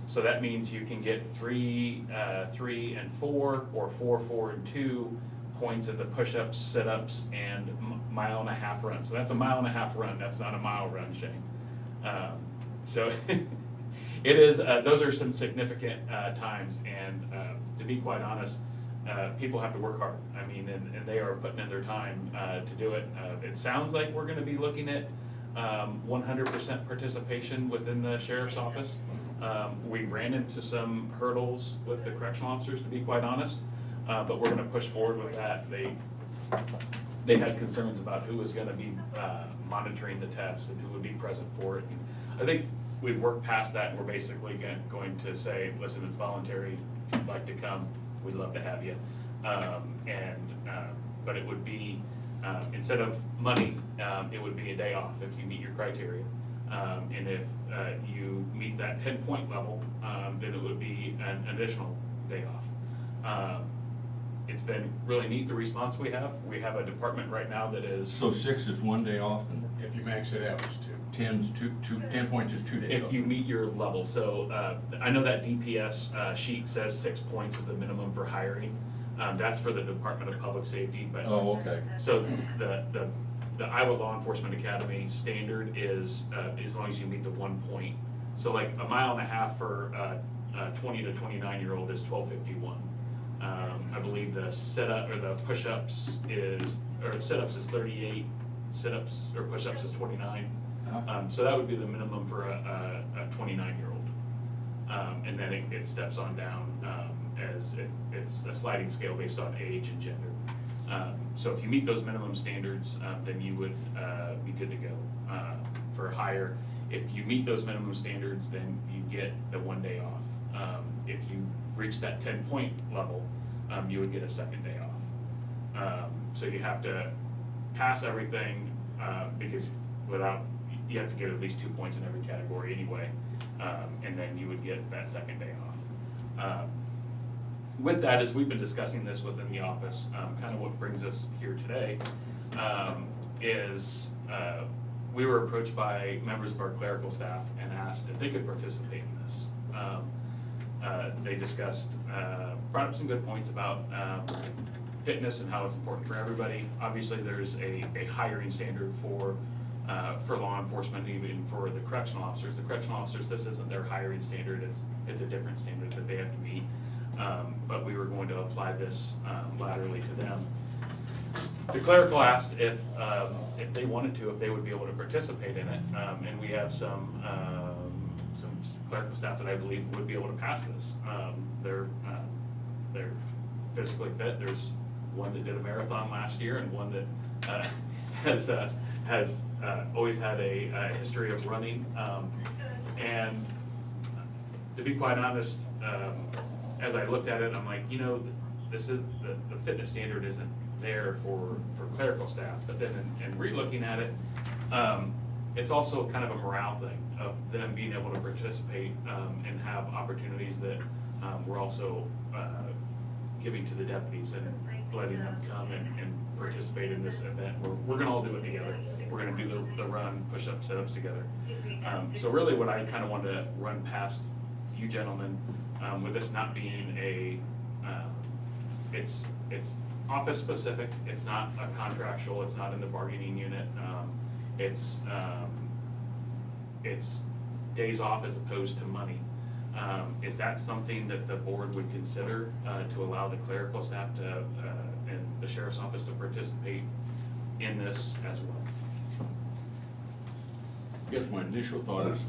K: So that means you can get 3, 3 and 4, or 4, 4 and 2 points at the push-ups, sit-ups, and mile-and-a-half run. So that's a mile-and-a-half run. That's not a mile run, Shane. So it is. Those are some significant times, and to be quite honest, people have to work hard. I mean, and they are putting in their time to do it. It sounds like we're going to be looking at 100% participation within the sheriff's office. We ran into some hurdles with the correctional officers, to be quite honest, but we're gonna push forward with that. They had concerns about who was gonna be monitoring the tests and who would be present for it. And I think we've worked past that, and we're basically going to say, listen, it's voluntary. If you'd like to come, we'd love to have you. But it would be, instead of money, it would be a day off if you meet your criteria. And if you meet that 10-point level, then it would be an additional day off. It's been really neat, the response we have. We have a department right now that is.
A: So 6 is 1 day off, and
B: If you max it out, it's 2.
A: 10 points is 2 days off.
K: If you meet your level. So I know that DPS sheet says 6 points is the minimum for hiring. That's for the Department of Public Safety, but.
A: Oh, okay.
K: So the Iowa Law Enforcement Academy standard is as long as you meet the 1 point. So like a mile and a half for 20 to 29-year-old is 12:51. I believe the sit-up or the push-ups is 38, sit-ups or push-ups is 29. So that would be the minimum for a 29-year-old. And then it steps on down as it's a sliding scale based on age and gender. So if you meet those minimum standards, then you would be good to go for hire. If you meet those minimum standards, then you get the 1 day off. If you reach that 10-point level, you would get a second day off. So you have to pass everything, because you have to get at least 2 points in every category anyway, and then you would get that second day off. With that, as we've been discussing this within the office, kind of what brings us here today, is we were approached by members of our clerical staff and asked if they could participate in this. They discussed, brought up some good points about fitness and how it's important for everybody. Obviously, there's a hiring standard for law enforcement, even for the correctional officers. The correctional officers, this isn't their hiring standard, it's a different standard that they have to meet. But we were going to apply this laterally to them. The clerical asked if they wanted to, if they would be able to participate in it, and we have some clerical staff that I believe would be able to pass this. They're physically fit. There's one that did a marathon last year, and one that has always had a history of running. And to be quite honest, as I looked at it, I'm like, this is the fitness standard isn't there for clerical staff. But then in re-looking at it, it's also kind of a morale thing of them being able to participate and have opportunities that we're also giving to the deputies and letting them come and participate in this event. We're gonna all do it together. We're gonna do the run, push-ups, sit-ups together. So really what I kind of wanted to run past you gentlemen, with this not being it's office specific, it's not a contractual, it's not in the bargaining unit, it's days off as opposed to money. Is that something that the board would consider to allow the clerical staff and the sheriff's office to participate in this as well?
A: I guess my initial thought is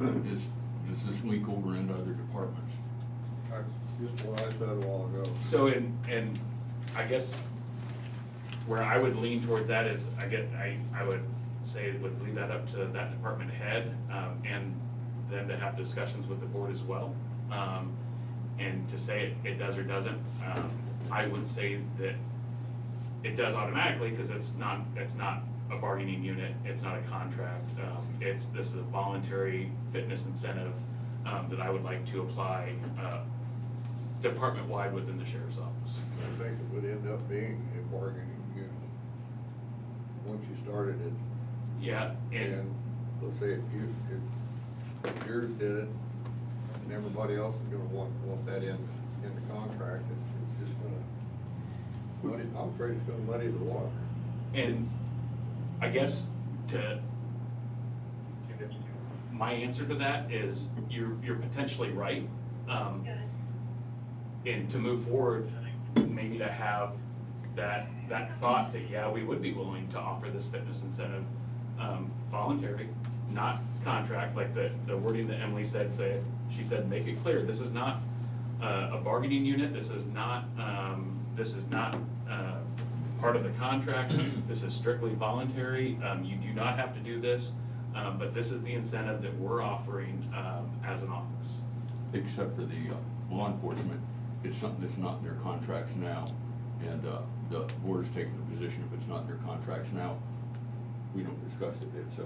A: does this leak over into other departments?
C: That's just what I said a while ago.
K: So and I guess where I would lean towards that is I would say would leave that up to that department head, and then to have discussions with the board as well. And to say it does or doesn't, I would say that it does automatically, because it's not a bargaining unit, it's not a contract. This is a voluntary fitness incentive that I would like to apply department-wide within the sheriff's office.
C: I think it would end up being a bargaining unit. Once you started it,
K: Yeah,
C: and let's say if yours did it, and everybody else is gonna want that in the contract, it's just gonna, I'm afraid it's gonna muddy the water.
K: And I guess my answer to that is you're potentially right. And to move forward, maybe to have that thought that, yeah, we would be willing to offer this fitness incentive voluntary, not contract, like the wording that Emily said, she said, make it clear, this is not a bargaining unit, this is not part of the contract, this is strictly voluntary, you do not have to do this, but this is the incentive that we're offering as an office.
A: Except for the law enforcement, it's something that's not in their contracts now, and the board is taking the position if it's not in their contracts now, we don't discuss it. It's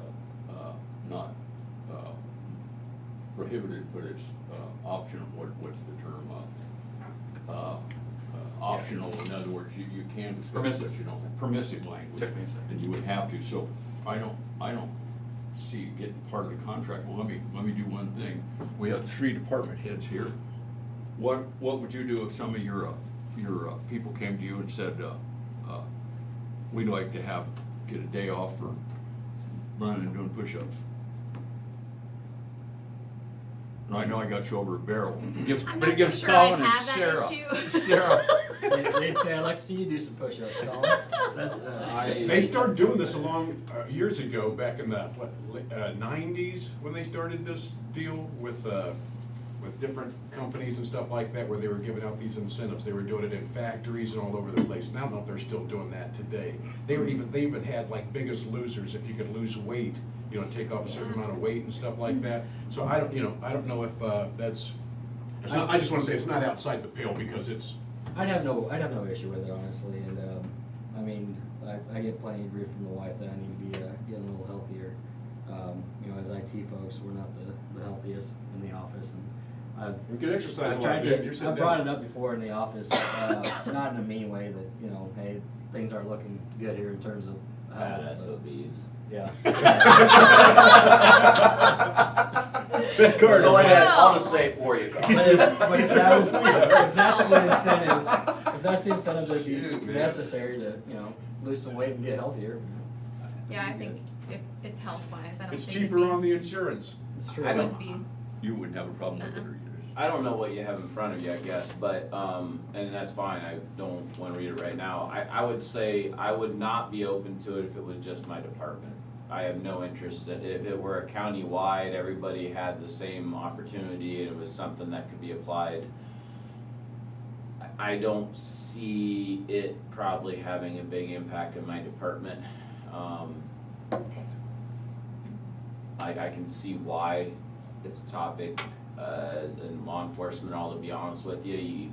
A: not prohibited, but it's optional. What's the term? Optional. In other words, you can discuss
K: Permissive.
A: it, but you don't. Permissive language.
K: Took me a second.
A: And you would have to. So I don't see it getting part of the contract. Well, let me do one thing. We have 3 department heads here. What would you do if some of your people came to you and said, we'd like to get a day off for running and doing push-ups? And I know I got you over a barrel.
O: I'm not so sure I'd have that
A: Sarah.
O: issue.
A: Sarah.
L: They'd say, I'd like to see you do some push-ups, Colin.
B: They started doing this along, years ago, back in the, 90s, when they started this deal with different companies and stuff like that, where they were giving out these incentives. They were doing it in factories and all over the place. And I don't know if they're still doing that today. They even had like Biggest Losers, if you could lose weight, take off a certain amount of weight and stuff like that. So I don't know if that's It's not, I just wanna say it's not outside the pale because it's,
L: I'd have no issue with it, honestly, and, I mean, I get plenty of grief from the wife that I need to be, getting a little healthier. You know, as IT folks, we're not the healthiest in the office, and
B: you can exercise a
L: I've
B: lot,
L: tried
B: dude.
L: to,
B: You're sitting
L: I brought
B: down.
L: it up before in the office, not in a mean way that, you know, hey, things aren't looking good here in terms of health.
N: Bad
L: but-
N: SOBs.
L: Yeah.
N: Go ahead, I'll just say it for you, Carl.
L: But if that's the incentive that'd be necessary to, you know, lose some weight and get healthier.
O: Yeah, I think if it's health-wise, I don't
B: It's
O: think it'd
B: cheaper
O: be-
B: on the insurance.
L: It's true.
N: I
O: It
N: don't-
O: would be,
A: You wouldn't have a problem with it, or you
N: I don't know what you have in front of you, I guess, but, and that's fine, I don't wanna read it right now. I would say I would not be open to it if it was just my department. I have no interest that if it were a county-wide, everybody had the same opportunity and it was something that could be applied. I don't see it probably having a big impact in my department. I can see why it's a topic, in law enforcement, all to be honest with you,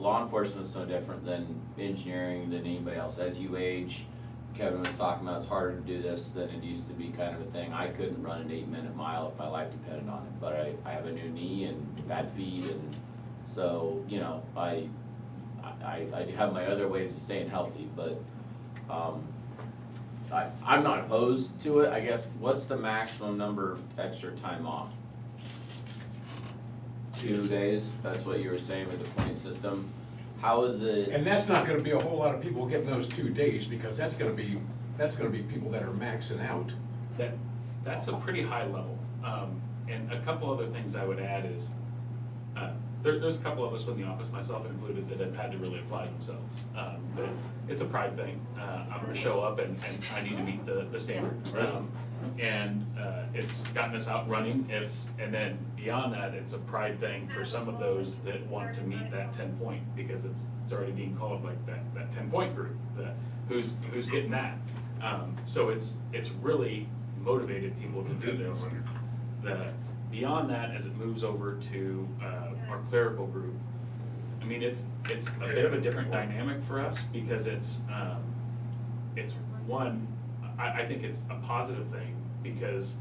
N: law enforcement's no different than engineering, than anybody else. As you age, Kevin was talking about, it's harder to do this than it used to be, kind of a thing. I couldn't run an 8-minute mile if my life depended on it, but I have a new knee and bad feet, and so, you know, I have my other ways of staying healthy, but, I'm not opposed to it. I guess, what's the maximum number of extra time off? 2 days, that's what you were saying with the point system. How is it?
B: And that's not gonna be a whole lot of people getting those 2 days, because that's gonna be people that are maxing out.
K: That's a pretty high level. And a couple other things I would add is, there's a couple of us in the office, myself included, that have had to really apply themselves. But it's a pride thing. I'm gonna show up and I need to meet the standard. It's gotten us out running, and then beyond that, it's a pride thing for some of those that want to meet that 10-point, because it's already being called like that 10-point group, who's getting that. So it's really motivated people to do this. Beyond that, as it moves over to our clerical group, I mean, it's a bit of a different dynamic for us, because it's one, I think it's a positive thing, because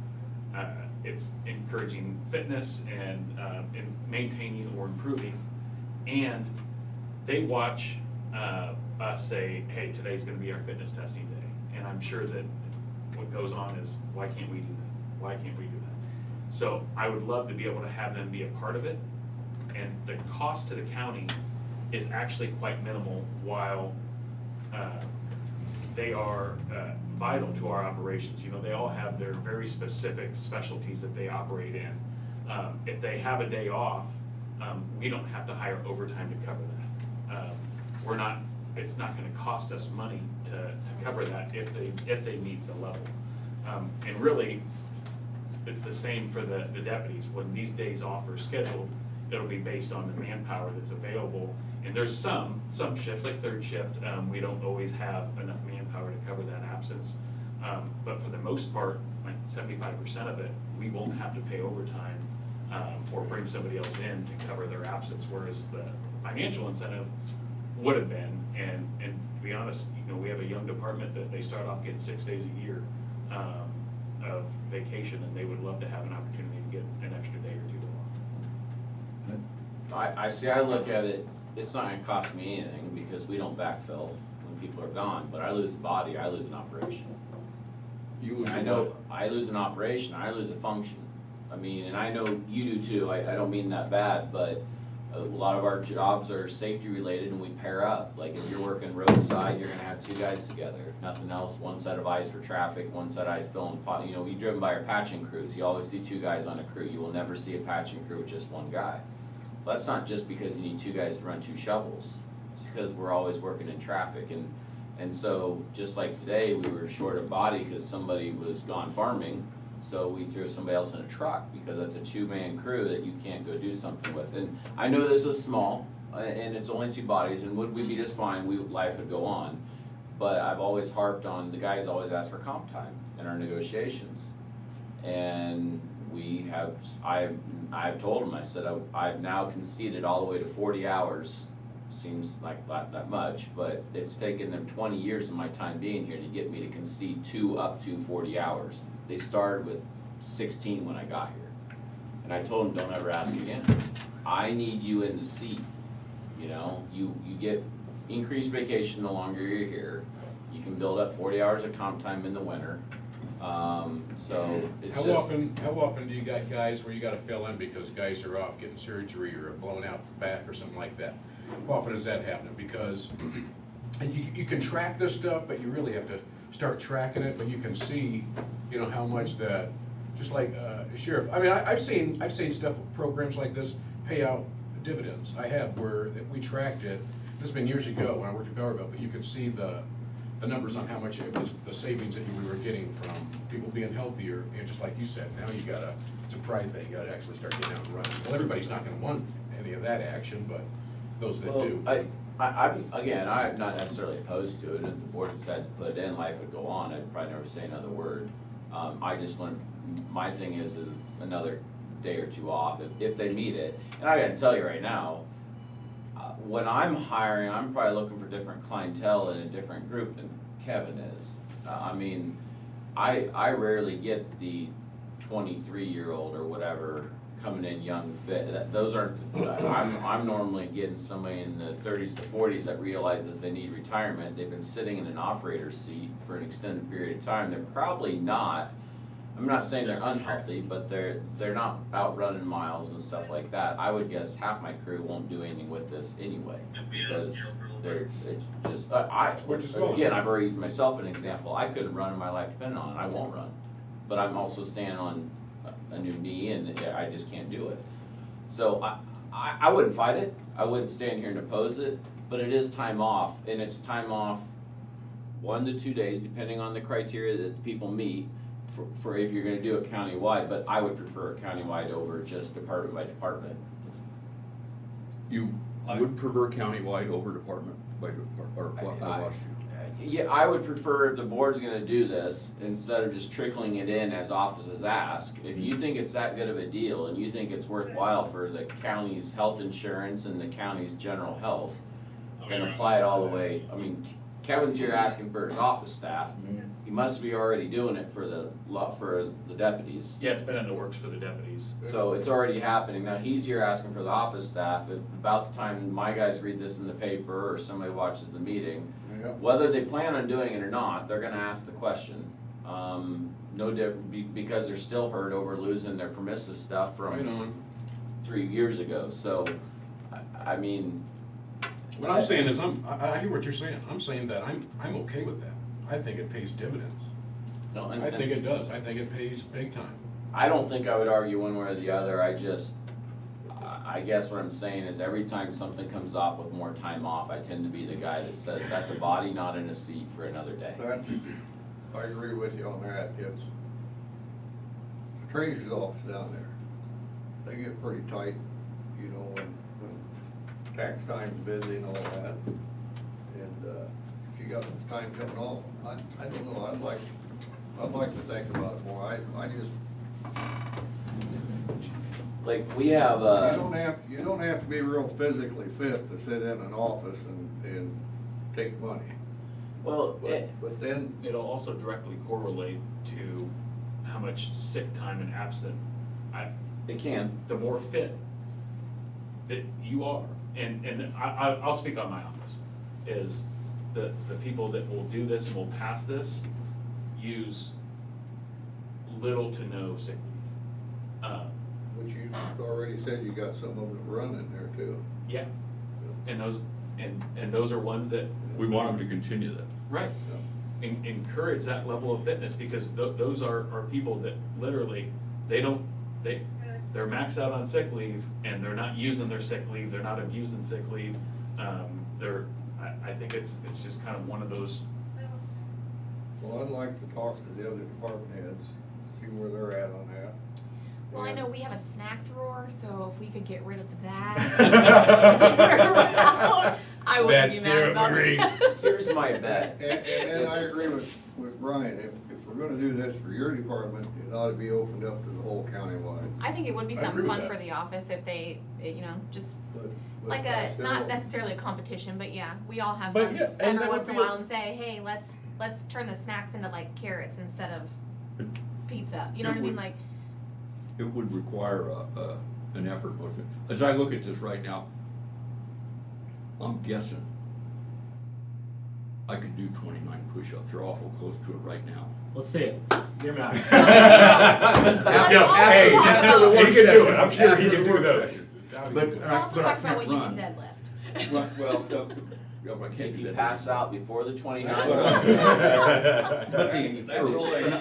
K: it's encouraging fitness and maintaining or improving, and they watch us say, hey, today's gonna be our fitness testing day, and I'm sure that what goes on is, why can't we do that? Why can't we do that? So I would love to be able to have them be a part of it, and the cost to the county is actually quite minimal, while they are vital to our operations. You know, they all have their very specific specialties that they operate in. If they have a day off, we don't have to hire overtime to cover that. It's not gonna cost us money to cover that if they meet the level. And really, it's the same for the deputies. When these days off are scheduled, it'll be based on the manpower that's available. And there's some shifts, like third shift, we don't always have enough manpower to cover that absence. But for the most part, like 75% of it, we won't have to pay overtime, or bring somebody else in to cover their absence, whereas the financial incentive would have been. And to be honest, you know, we have a young department that they start off getting 6 days a year of vacation, and they would love to have an opportunity to get an extra day or 2 off.
N: I see, I look at it, it's not gonna cost me anything, because we don't backfill when people are gone, but I lose a body, I lose an operation. I know, I lose an operation, I lose a function. I mean, and I know you do too, I don't mean that bad, but a lot of our jobs are safety related and we pair up. Like if you're working roadside, you're gonna have 2 guys together. If nothing else, one set of eyes for traffic, one set of eyes filling pot. You know, you're driven by our patching crews, you always see 2 guys on a crew. You will never see a patching crew with just 1 guy. Well, that's not just because you need 2 guys to run 2 shovels. It's because we're always working in traffic, and so just like today, we were short of body because somebody was gone farming. So we threw somebody else in a truck, because that's a 2-man crew that you can't go do something with. And I know this is small, and it's only 2 bodies, and would we be just fine, life would go on. But I've always harped on, the guys always ask for comp time in our negotiations. And I've told them, I said, I've now conceded all the way to 40 hours. Seems like not that much, but it's taken them 20 years of my time being here to get me to concede up to 40 hours. They started with 16 when I got here. And I told them, don't ever ask again. I need you in the seat. You know, you get increased vacation the longer you're here. You can build up 40 hours of comp time in the winter. So it's
B: How
N: just.
B: often do you got guys where you gotta fill in because guys are off getting surgery or a blown out back or something like that? How often is that happening? Because, and you can track this stuff, but you really have to start tracking it, but you can see, you know, how much that, just like, Sheriff, I mean, I've seen stuff, programs like this pay out dividends. I have, where we tracked it, this has been years ago when I worked at Powerbill, but you could see the numbers on how much it was, the savings that we were getting from people being healthier, and just like you said, now you gotta, it's a pride thing, you gotta actually start getting out and running. Well, everybody's not gonna want any of that action, but those that do.
N: I'm not necessarily opposed to it. If the board decided to put it in, life would go on. I'd probably never say another word. I just want, my thing is it's another day or two off if they meet it. And I gotta tell you right now, when I'm hiring, I'm probably looking for different clientele in a different group than Kevin is. I mean, I rarely get the 23-year-old or whatever coming in young fit. Those aren't, I'm normally getting somebody in the 30s to 40s that realizes they need retirement. They've been sitting in an operator's seat for an extended period of time. They're probably not, I'm not saying they're unhealthy, but they're not out running miles and stuff like that. I would guess half my crew won't do anything with this anyway, because it's just, again, I've already used myself as an example. I couldn't run in my life depending on it. I won't run. But I'm also standing on a new knee and I just can't do it. So I wouldn't fight it. I wouldn't stand here and oppose it, but it is time off, and it's time off 1 to 2 days, depending on the criteria that people meet for if you're gonna do it countywide, but I would prefer it countywide over just department by department.
A: You would prefer countywide over department by department, or what I lost you?
N: Yeah, I would prefer if the board's gonna do this, instead of just trickling it in as offices ask. If you think it's that good of a deal and you think it's worthwhile for the county's health insurance and the county's general health, then apply it all the way. I mean, Kevin's here asking for his office staff. He must be already doing it for the deputies.
K: Yeah, it's been in the works for the deputies.
N: So it's already happening. Now, he's here asking for the office staff. About the time my guys read this in the paper or somebody watches the meeting, whether they plan on doing it or not, they're gonna ask the question. No different, because they're still hurt over losing their permissive stuff from 3 years ago. So, I mean.
B: What I'm saying is, I hear what you're saying. I'm saying that I'm okay with that. I think it pays dividends.
N: No,
B: I think it does. I think it pays big time.
N: I don't think I would argue one way or the other. I guess what I'm saying is every time something comes up with more time off, I tend to be the guy that says that's a body not in a seat for another day.
C: I agree with you on that. It's the treasurer's office down there. They get pretty tight, you know, when tax time's busy and all that. And if you got this time coming off, I don't know. I'd like to think about it more. I just.
N: Like we have.
C: You don't have to be real physically fit to sit in an office and take money.
N: Well,
C: but then
K: It'll also directly correlate to how much sick time and absent.
N: It can.
K: The more fit that you are, and I'll speak on my office, is the people that will do this and will pass this use little to no sick leave.
C: But you already said you got some of them that run in there too.
K: Yeah, and those are ones that.
A: We want them to continue that.
K: Right. Encourage that level of fitness, because those are people that literally, they're maxed out on sick leave and they're not using their sick leave, they're not abusing sick leave. I think it's just kind of one of those.
C: Well, I'd like to talk to the other department heads, see where they're at on that.
O: Well, I know we have a snack drawer, so if we could get rid of that. I wouldn't be mad about that.
N: Here's my bet.
C: And I agree with with Brian, if we're gonna do this for your department, it ought to be opened up to the whole countywide.
O: I think it would be
B: I
O: something
B: agree with
O: fun
B: that.
O: for the office if they, you know, just
C: But
O: like
C: I
O: a,
C: still-
O: not necessarily a competition, but yeah, we all have
B: But
O: fun
B: yeah, and
O: every
B: that would
O: once in a
B: be a-
O: while and say, hey, let's turn the snacks into like carrots instead of pizza, you know
A: It
O: what I mean,
A: would-
O: like,
A: It would require an effort. As I look at this right now, I'm guessing I could do 29 push-ups. You're awful close to it right now.
L: Let's see it. Hear me out.
O: Let's also
B: Hey,
O: talk
B: he
O: about,
B: can do it, I'm sure he can do
A: Work
B: those.
A: session.
B: That'd
A: But
B: be good.
A: I-
O: let's also
A: but I
O: talk about what
A: can't
O: you can
A: run.
O: deadlift.
A: Well, yeah, but I can't
N: If
A: do
N: you
A: that.
N: pass out before the 29th.
A: But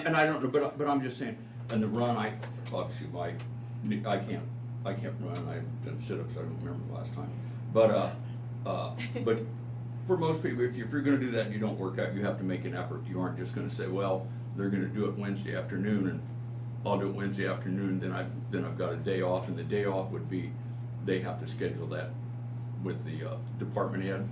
A: and I don't know, but I'm just saying, and the run, obviously I can't run, I've done sit-ups, I don't remember the last time. But for most people, if you're gonna do that and you don't work out, you have to make an effort. You aren't just gonna say, well, they're gonna do it Wednesday afternoon, and I'll do it Wednesday afternoon, then I've got a day off, and the day off would be, they have to schedule that with the department head.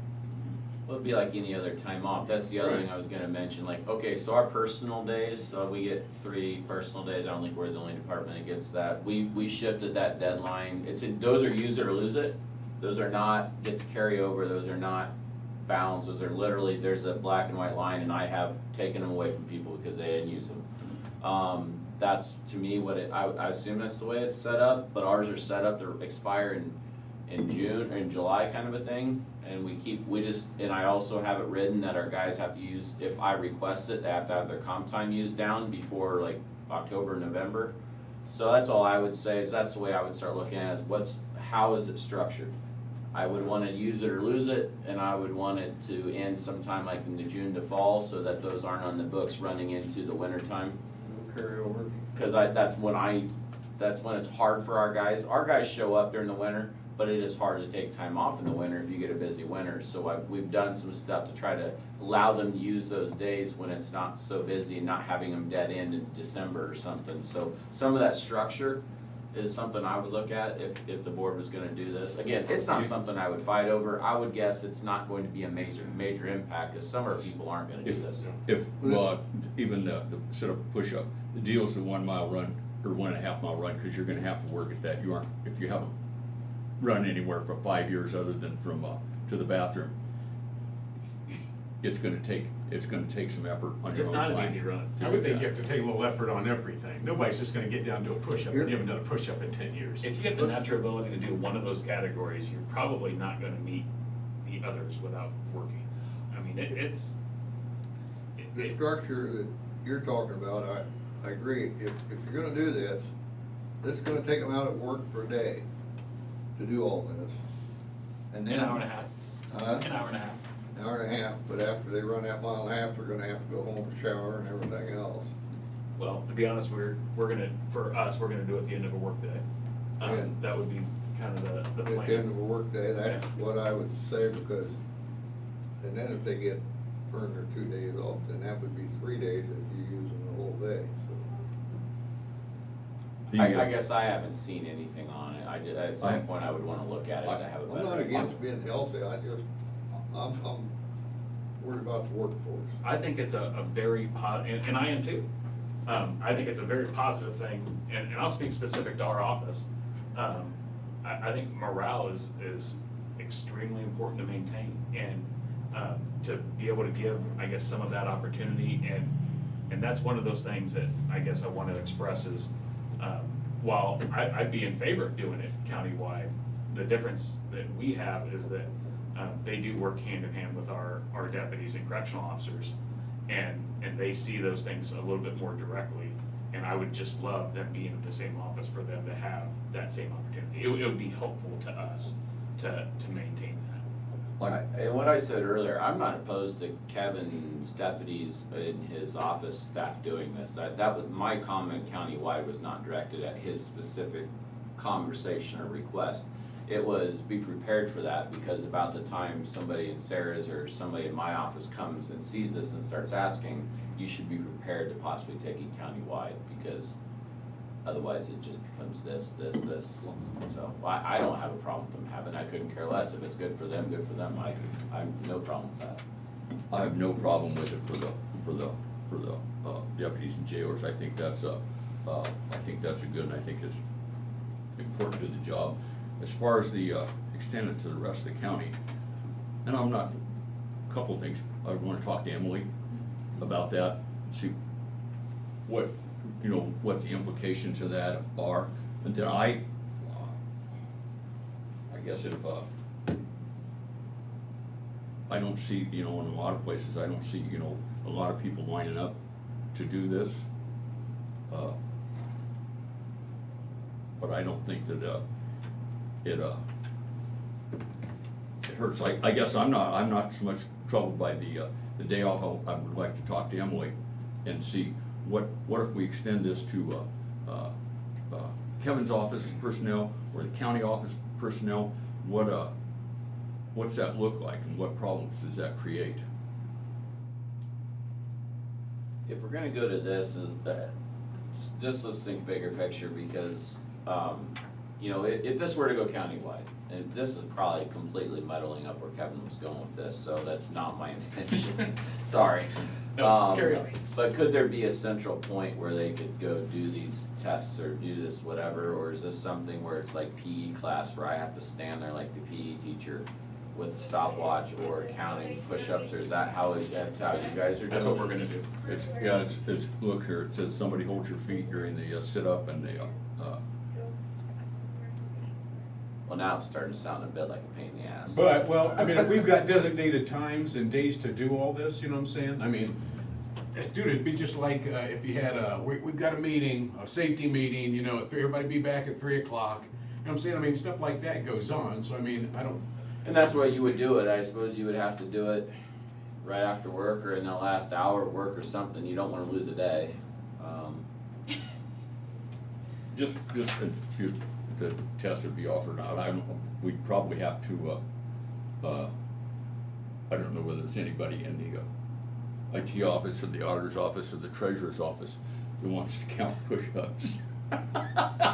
N: Well, it'd be like any other time off, that's the other
A: Right.
N: thing I was gonna mention, like, okay, so our personal days, we get 3 personal days, I don't think we're the only department that gets that. We shifted that deadline, those are use it or lose it, those are not get to carry over, those are not bounds, those are literally, there's a black and white line, and I have taken them away from people because they didn't use them. That's, to me, I assume that's the way it's set up, but ours are set up to expire in June, or in July kind of a thing. And and I also have it written that our guys have to use, if I request it, they have to have their comp time used down before like October, November. So that's all I would say, is that's the way I would start looking at it, is how is it structured? I would wanna use it or lose it, and I would want it to end sometime like in the June to fall, so that those aren't on the books running into the winter time.
C: Carryover.
N: Cause that's when it's hard for our guys. Our guys show up during the winter, but it is hard to take time off in the winter if you get a busy winter. So we've done some stuff to try to allow them to use those days when it's not so busy and not having them dead end in December or something. So some of that structure is something I would look at if the board was gonna do this. Again, it's not something I would fight over. I would guess it's not going to be a major impact, cause summer people aren't gonna do this.
A: Even the sit-up push-up, the deal's the 1 mile run, or 1.5 mile run, because you're gonna have to work at that. You aren't, if you haven't run anywhere for 5 years other than from, to the bathroom, it's gonna take some effort on your
K: It's
A: own
K: not
A: time.
K: an easy run.
B: I would think you have to take a little effort on everything. Nobody's just gonna get down and do a push-up, and you haven't done a push-up in 10 years.
K: If you get the natural ability to do one of those categories, you're probably not gonna meet the others without working. I mean,
C: The structure that you're talking about, I agree, if you're gonna do this, this is gonna take them out at work for a day to do all this. And
K: An
C: then.
K: hour and a half.
C: Huh?
K: An hour and a half.
C: An hour and a half, but after they run that mile and a half, they're gonna have to go home and shower and everything else.
K: Well, to be honest, we're gonna do it at the end of a workday.
C: Yeah.
K: That would be kind of the
C: At the
K: plan.
C: end of a workday, that's what I would say, because, and then if they get earned their 2 days off, then that would be 3 days if you use them the whole day, so.
N: I guess I haven't seen anything on it. At some point I would wanna look at it to have a better.
C: I'm not against being healthy, I'm worried about the workforce.
K: I think it's a very and I am too. I think it's a very positive thing, and I'll speak specific to our office. I think morale is extremely important to maintain, and to be able to give, I guess, some of that opportunity, and that's one of those things that I guess I want to express is, while I'd be in favor of doing it countywide, the difference that we have is that they do work hand in hand with our deputies and correctional officers, and they see those things a little bit more directly, and I would just love them being in the same office for them to have that same opportunity. It would be helpful to us to maintain that.
N: And what I said earlier, I'm not opposed to Kevin's deputies and his office staff doing this. That was, my comment countywide was not directed at his specific conversation or request. It was, be prepared for that, because about the time somebody in Sarah's or somebody in my office comes and sees this and starts asking, you should be prepared to possibly take it countywide, because otherwise it just becomes this. So I don't have a problem with them having, I couldn't care less. If it's good for them, I have no problem with that.
A: I have no problem with it for the for the deputies and jailers. I think that's a good, and I think it's important to the job. As far as the extend it to the rest of the county, and I'm not, a couple of things, I want to talk to Emily about that, see what, you know, what the implications of that are. And then I guess if, I don't see, you know, in a lot of places, I don't see, you know, a lot of people lining up to do this. But I don't think that, it hurts. I guess I'm not so much troubled by the day off. I would like to talk to Emily and see what if we extend this to, Kevin's office personnel or the county office personnel, what's that look like and what problems does that create?
N: If we're gonna go to this, is that, just let's think bigger picture, because, you know, if this were to go countywide, and this is probably completely muddling up where Kevin was going with this, so that's not my intention, sorry.
K: No, carry on.
N: But could there be a central point where they could go do these tests or do this whatever, or is this something where it's like PE class where I have to stand there like the PE teacher with a stopwatch or counting push-ups, or is that that's how you guys are doing?
K: That's what we're gonna do.
A: It's look here, it says somebody holds your feet during the sit-up and the,
N: Well, now it's starting to sound a bit like a pain in the ass.
B: But, well, I mean, if we've got designated times and days to do all this, you know what I'm saying? I mean, dude, it'd be just like, if you had we've got a meeting, a safety meeting, you know, if everybody be back at 3 o'clock. You know what I'm saying? I mean, stuff like that goes on, so I mean, I don't.
N: And that's why you would do it. I suppose you would have to do it right after work or in the last hour of work or something. You don't wanna lose a day.
A: just if the test would be offered out, we'd probably have to, I don't know whether there's anybody in the IT office or the auditor's office or the treasurer's office who wants to count push-ups.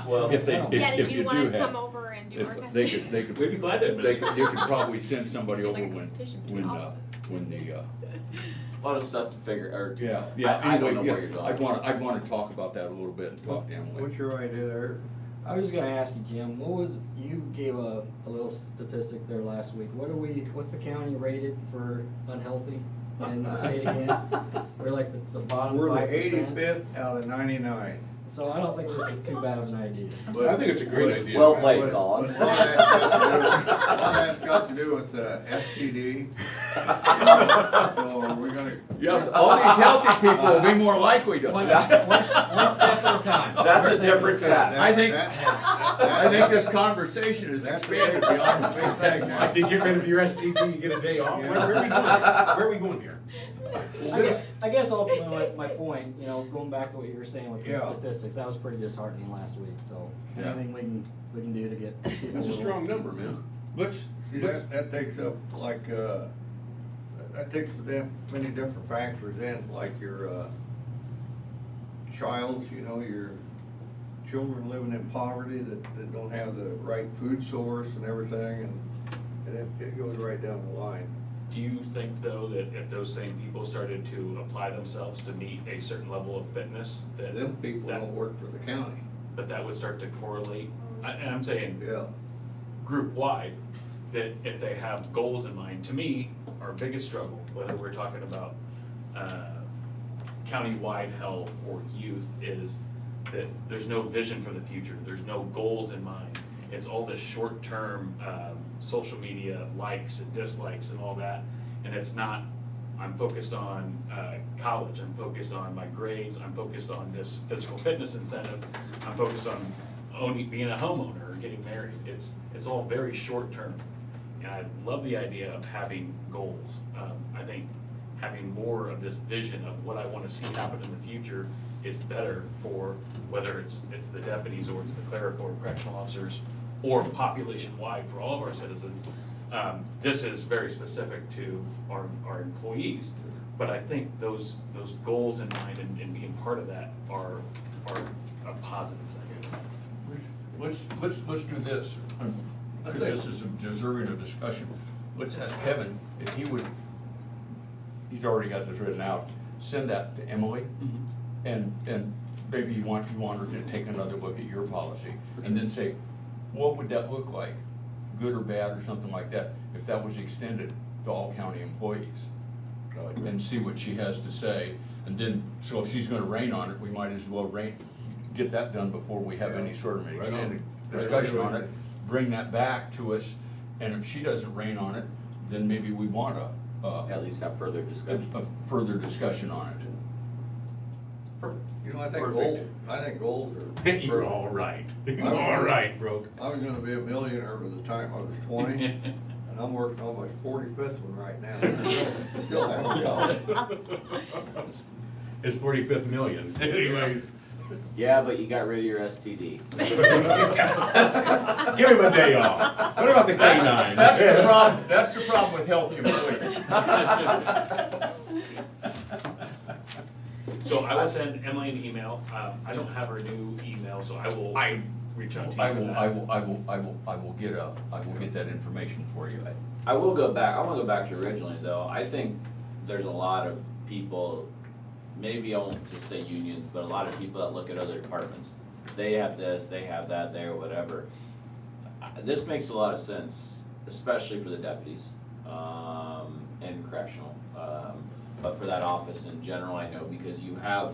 N: Well,
A: If
O: Yeah, did
A: if
O: you
A: do
O: wanna
A: have-
O: come over and do our
A: if
O: testing?
A: they could.
K: We'd be glad to administer.
A: You could probably send somebody
O: Like
A: over
O: a
A: when
O: competition between offices.
A: the,
N: a lot of stuff to figure, or,
A: yeah,
N: I don't know
A: anyway,
N: where you're going.
A: I'd wanna talk about that a little bit and talk to Emily.
C: What's your idea there?
L: I was just gonna ask you, Jim, you gave a little statistic there last week. What's the county rated for unhealthy in the state again? We're like the bottom
C: We're
L: 5%.
C: the 85th out of 99.
L: So I don't think this is too bad of an idea.
B: I think it's a great idea.
N: Well played,
C: But
N: Colin.
C: a lot of that's got to do with STD. So we're gonna.
A: Yeah, all these healthy people will be more likely to.
L: One step at a time.
N: That's a different test.
A: I think this conversation is
C: That's
A: expanded
C: the
A: beyond.
C: big thing now.
B: I think get rid of your STD, you get a day off.
C: Yeah.
B: Where are we going here? Where are we going here?
L: I guess ultimately my point, you know, going back to what you were saying with the
C: Yeah.
L: statistics, that was pretty disheartening last week. So
A: Yeah.
L: anything we can do to get people
B: That's a strong number, man.
C: See, that takes up like, that takes many different factors in, like your, child, you know, your children living in poverty that don't have the right food source and everything, and it goes right down the line.
K: Do you think, though, that if those same people started to apply themselves to meet a certain level of fitness, that
C: Them people
K: that-
C: don't work for the county.
K: but that would start to correlate? And I'm saying
C: Yeah.
K: group-wide, that if they have goals in mind, to me, our biggest struggle, whether we're talking about county-wide health or youth, is that there's no vision for the future, there's no goals in mind. It's all this short-term social media likes and dislikes and all that, and it's not, I'm focused on college, I'm focused on my grades, I'm focused on this physical fitness incentive, I'm focused on being a homeowner or getting married. It's all very short-term, and I love the idea of having goals. I think having more of this vision of what I wanna see happen in the future is better for whether it's the deputies or it's the clerical or correctional officers or population-wide for all of our citizens. This is very specific to our employees, but I think those goals in mind and being part of that are a positive thing.
A: Let's do this, because this is deserving of discussion. Let's ask Kevin if he would, he's already got this written out, send that to Emily, and maybe you want her to take another look at your policy, and then say, what would that look like? Good or bad, or something like that, if that was extended to all county employees? And see what she has to say, and then, so if she's gonna rain on it, we might as well get that done before we have any sort of an
C: Right on.
A: extended
C: Right
A: discussion
C: on.
A: on it. Bring that back to us, and if she doesn't rain on it, then maybe we want
N: At least have further discussion.
A: a further discussion on it.
C: You know, I think goals are.
B: You're all right.
C: I'm
B: All right, bro.
C: I was gonna be a millionaire by the time I was 20, and I'm working on my 45th one right now. Still haven't got it.
B: It's 45th million, anyways.
N: Yeah, but you got rid of your STD.
B: Give him a day off. What about the canine?
A: That's the problem, that's the problem with healthy employees.
K: So I will send Emily an email. I don't have her new email, so I will reach out to you
A: I
K: for
A: will,
K: that.
A: I will get that information for you.
N: I wanna go back to originally though. I think there's a lot of people, maybe I won't just say unions, but a lot of people that look at other departments. They have this, they have that, they or whatever. This makes a lot of sense, especially for the deputies, and correctional. But for that office in general, I know because you have,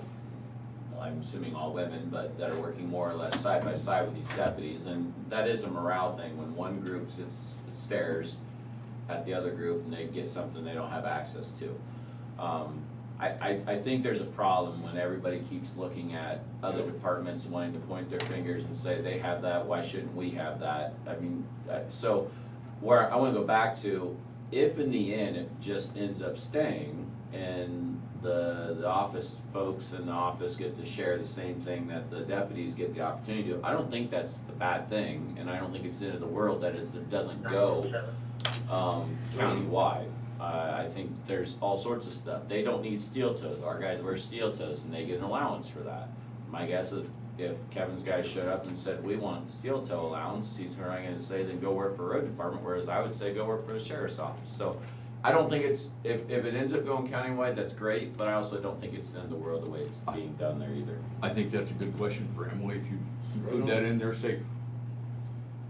N: I'm assuming all women, but that are working more or less side by side with these deputies, and that is a morale thing. When one group stares at the other group and they get something they don't have access to. I think there's a problem when everybody keeps looking at other departments and wanting to point their fingers and say, they have that, why shouldn't we have that? I mean, so where I wanna go back to, if in the end it just ends up staying and the office folks in the office get to share the same thing that the deputies get the opportunity to, I don't think that's the bad thing, and I don't think it's the end of the world that it doesn't go countywide. I think there's all sorts of stuff. They don't need steel toes. Our guys wear steel toes and they get an allowance for that. My guess is if Kevin's guys showed up and said, we want steel toe allowance, he's probably gonna say, then go work for road department, whereas I would say go work for the sheriff's office. So I don't think it's, if it ends up going countywide, that's great, but I also don't think it's the end of the world the way it's being done there either.
A: I think that's a good question for Emily, if you include that in there, say,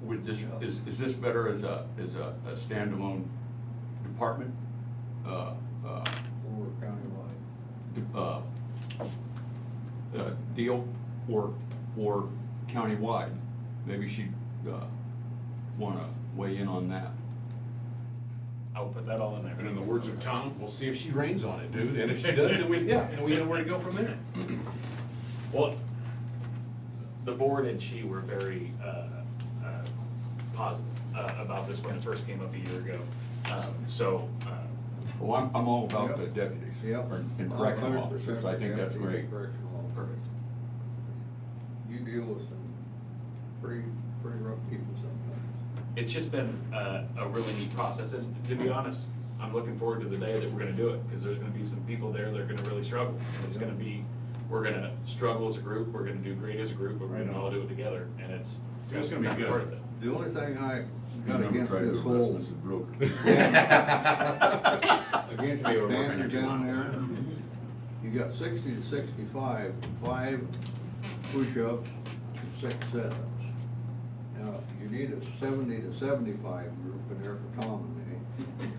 A: would this, is this better as a standalone department?
C: Or countywide.
A: Deal, or countywide? Maybe she'd, wanna weigh in on that.
K: I'll put that all in there.
B: And in the words of Tom, we'll see if she rains on it, dude, and if she does, then we know where to go from there.
K: Well, the board and she were very positive about this when it first came up a year ago.
A: Well, I'm all about the deputies.
C: Yep.
A: And correctional officers, I think that's great.
C: Perfect. You deal with some pretty rough people sometimes.
K: It's just been a really neat process, and to be honest, I'm looking forward to the day that we're gonna do it, because there's gonna be some people there that are gonna really struggle. And it's gonna be, we're gonna struggle as a group, we're gonna do great as a group, but we're gonna all do it together, and it's
B: gonna be good.
K: part of it.
C: The only thing I got
A: Never
C: against
A: tried to
C: this
A: arrest
C: whole,
A: Mrs. Broker.
C: against the standard down there, you got 60 to 65, 5 push-ups, 6 sit-ups. Now, you need a 70 to 75 group in there for Tom and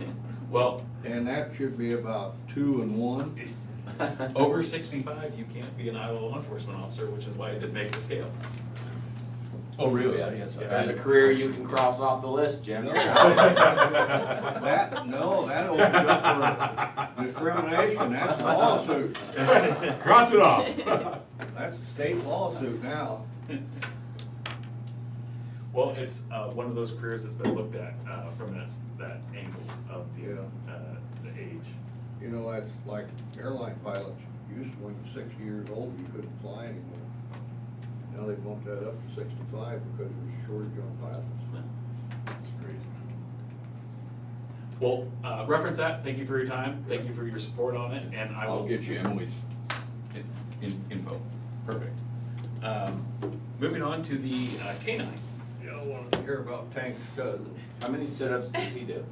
C: me.
K: Well,
C: And that should be about 2 and 1.
K: over 65, you can't be an Iowa law enforcement officer, which is why I did make the scale.
A: Oh, really? Yes.
N: And a career you can cross off the list, Jim.
C: That opens up for discrimination, that's a lawsuit.
B: Cross it off.
C: That's a state lawsuit now.
K: Well, it's one of those careers that's been looked at from that angle of the age.
C: You know, that's like airline pilots, used to when you're 60 years old, you couldn't fly anymore. Now they bumped that up to 65 because there's a shortage on pilots.
B: That's crazy.
K: Well, reference that, thank you for your time, thank you for your support on it, and I will.
A: I'll get you Emily's info.
K: Perfect. Moving on to the K-9.
C: You don't want to hear about Tank's cousin.
N: How many sit-ups does he do?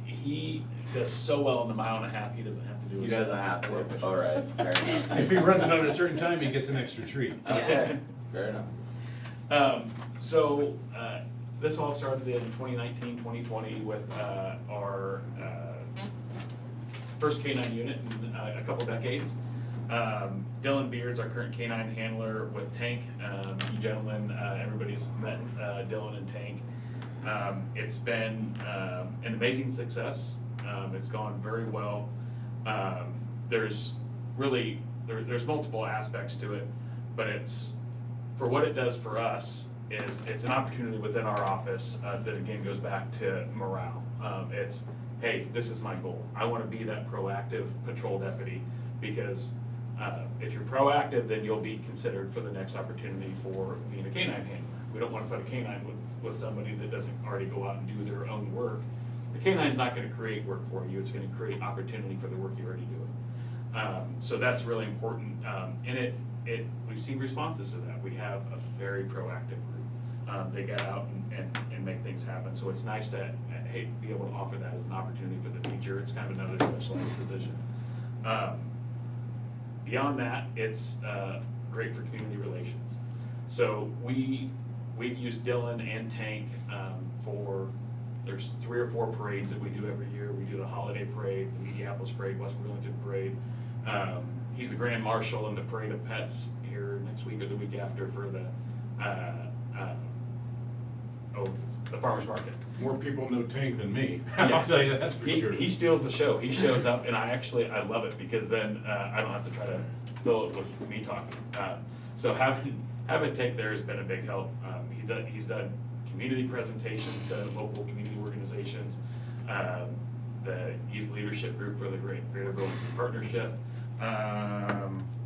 K: He does so well in the mile and a half, he doesn't have to do
N: He
K: a
N: doesn't
K: second
N: have
K: before
N: to,
K: push.
N: all right, fair enough.
B: If he runs it on a certain time, he gets an extra treat.
N: Okay, fair enough.
K: This all started in 2019, 2020 with our first K-9 unit in a couple decades. Dylan Beard's our current K-9 handler with Tank. You gentlemen, everybody's met Dylan and Tank. It's been an amazing success. It's gone very well. There's multiple aspects to it, but it's, for what it does for us, it's an opportunity within our office that again goes back to morale. It's, hey, this is my goal. I want to be that proactive patrol deputy, because if you're proactive, then you'll be considered for the next opportunity for being a K-9 handler. We don't want to put a K-9 with somebody that doesn't already go out and do their own work. The K-9's not going to create work for you. It's going to create opportunity for the work you're already doing. So that's really important. And we've seen responses to that. We have a very proactive group. They get out and make things happen. So it's nice to be able to offer that as an opportunity for the future. It's kind of another specialized position. Beyond that, it's great for community relations. So we've used Dylan and Tank there's 3 or 4 parades that we do every year. We do the holiday parade, the Mediapolis parade, West Burlington parade. He's the grand marshal in the parade of pets here next week or the week after for the it's the farmer's market.
B: More people know Tank than me,
K: Yeah.
B: I'll tell you that's for sure.
K: He steals the show. He shows up, and I love it, because then I don't have to try to fill it with me talking. So having Tank there has been a big help. He's done community presentations to local community organizations, the youth leadership group for the Greater Burlington Partnership.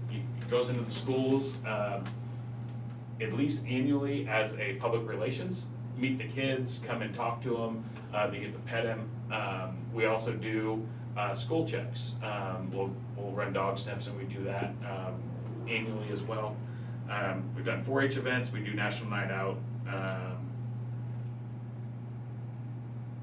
K: He goes into the schools at least annually as a public relations. Meet the kids, come and talk to them, they get to pet him. We also do school checks. We'll run dog sniffs, and we do that annually as well. We've done 4-H events, we do National Night Out.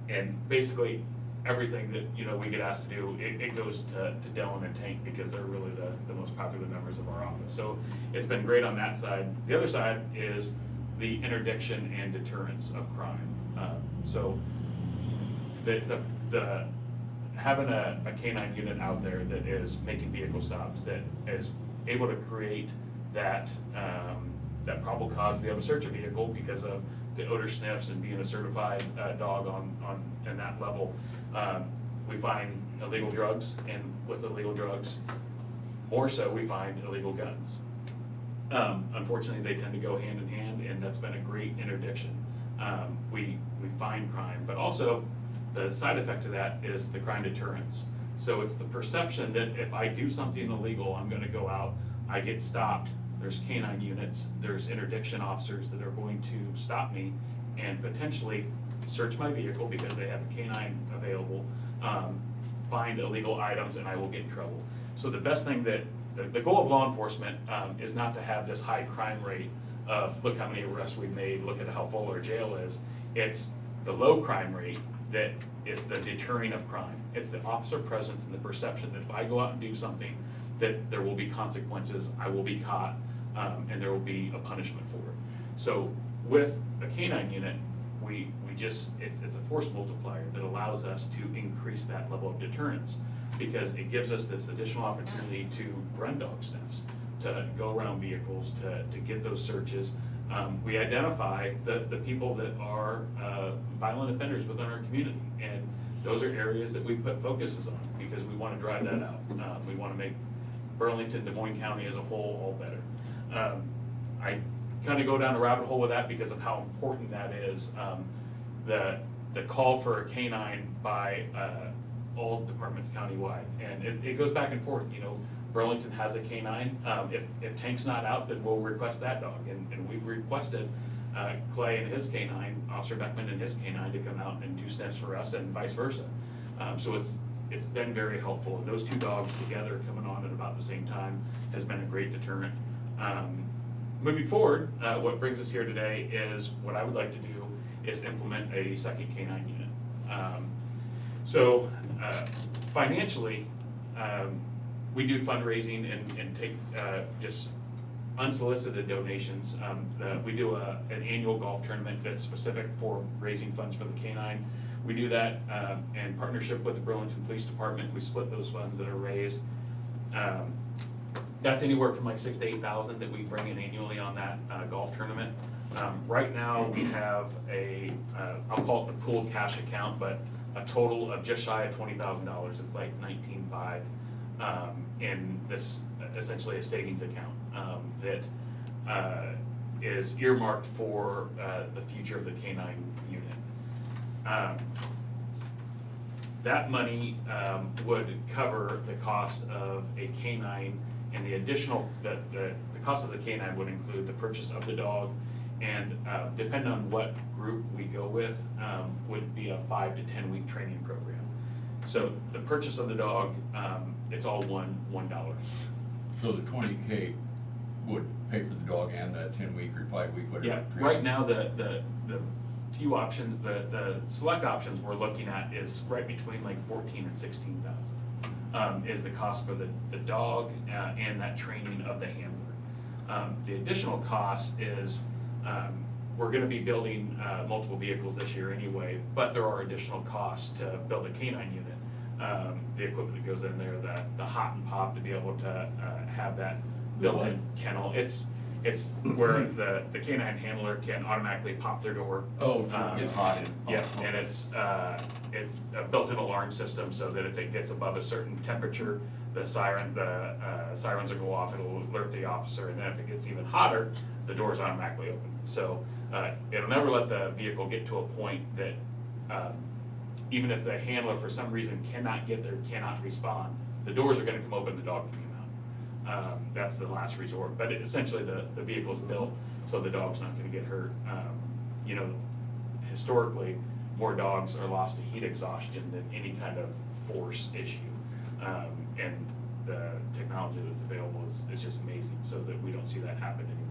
K: And basically, everything that we get asked to do, it goes to Dylan and Tank, because they're really the most popular members of our office. So it's been great on that side. The other side is the interdiction and deterrence of crime. So the having a K-9 unit out there that is making vehicle stops, that is able to create that probable cause to be able to search a vehicle because of the odor sniffs and being a certified dog in that level. We find illegal drugs, and with illegal drugs, more so we find illegal guns. Unfortunately, they tend to go hand in hand, and that's been a great interdiction. We find crime, but also the side effect of that is the crime deterrence. So it's the perception that if I do something illegal, I'm gonna go out, I get stopped, there's K-9 units, there's interdiction officers that are going to stop me and potentially search my vehicle because they have a K-9 available, find illegal items, and I will get in trouble. So the best thing that, the goal of law enforcement is not to have this high crime rate of, look how many arrests we've made, look at how full our jail is. It's the low crime rate that is the deterring of crime. It's the officer presence and the perception that if I go out and do something, that there will be consequences, I will be caught, and there will be a punishment for it. So with a K-9 unit, it's a force multiplier that allows us to increase that level of deterrence, because it gives us this additional opportunity to run dog sniffs, to go around vehicles, to get those searches. We identify the people that are violent offenders within our community, and those are areas that we put focuses on, because we want to drive that out. We want to make Burlington, Des Moines County as a whole all better. I kind of go down a rabbit hole with that because of how important that is. The call for a K-9 by all departments countywide, and it goes back and forth. Burlington has a K-9. If Tank's not out, then we'll request that dog, and we've requested Clay and his K-9, Officer Beckman and his K-9 to come out and do sniffs for us, and vice versa. So it's been very helpful, and those two dogs together coming on at about the same time has been a great deterrent. Moving forward, what brings us here today is what I would like to do is implement a second K-9 unit. So, financially, we do fundraising and take, just unsolicited donations. We do an annual golf tournament that's specific for raising funds for the canine. We do that, in partnership with the Burlington Police Department. We split those funds that are raised. That's anywhere from like $6,000 to $8,000 that we bring in annually on that, golf tournament. Right now, we have I'll call it the pooled cash account, but a total of just shy of $20,000. It's like 19.5, in this, essentially a savings account, that, is earmarked for, the future of the canine unit. That money, would cover the cost of a canine, and the additional, the cost of the canine would include the purchase of the dog, and, depending on what group we go with, would be a 5 to 10 week training program. So the purchase of the dog, it's all $1.
A: So the 20K would pay for the dog and that 10-week or 5-week, whatever.
K: Yeah, right now, the few options, the select options we're looking at is right between like 14 and 16,000, is the cost for the dog, and that training of the handler. The additional cost is, we're gonna be building, multiple vehicles this year anyway, but there are additional costs to build a canine unit. The equipment that goes in there, the hot and pop to be able to, have that built-in kennel. It's where the canine handler can automatically pop their door.
A: Oh, it gets hot in.
K: Yeah, and it's a built-in alarm system, so that if it gets above a certain temperature, the sirens will go off, it'll alert the officer, and then if it gets even hotter, the door's automatically open. So, it'll never let the vehicle get to a point that, even if the handler for some reason cannot get there, cannot respond, the doors are gonna come open, the dog can come out. That's the last resort, but essentially the vehicle's built so the dog's not gonna get hurt. You know, historically, more dogs are lost to heat exhaustion than any kind of force issue. And the technology that's available is just amazing, so that we don't see that happen anymore.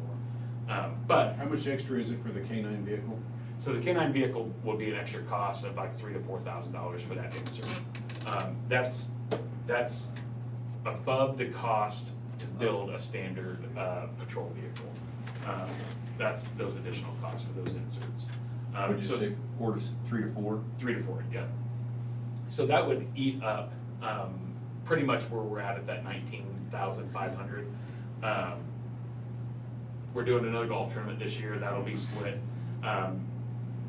K: But
B: How much extra is it for the canine vehicle?
K: so the canine vehicle will be an extra cost of like $3,000 to $4,000 for that insert. That's above the cost to build a standard patrol vehicle. That's those additional costs for those inserts.
A: Would you
K: So-
A: say 3 to 4?
K: 3 to 4, yeah. So that would eat up, pretty much where we're at that 19,500. We're doing another golf tournament this year, that'll be split.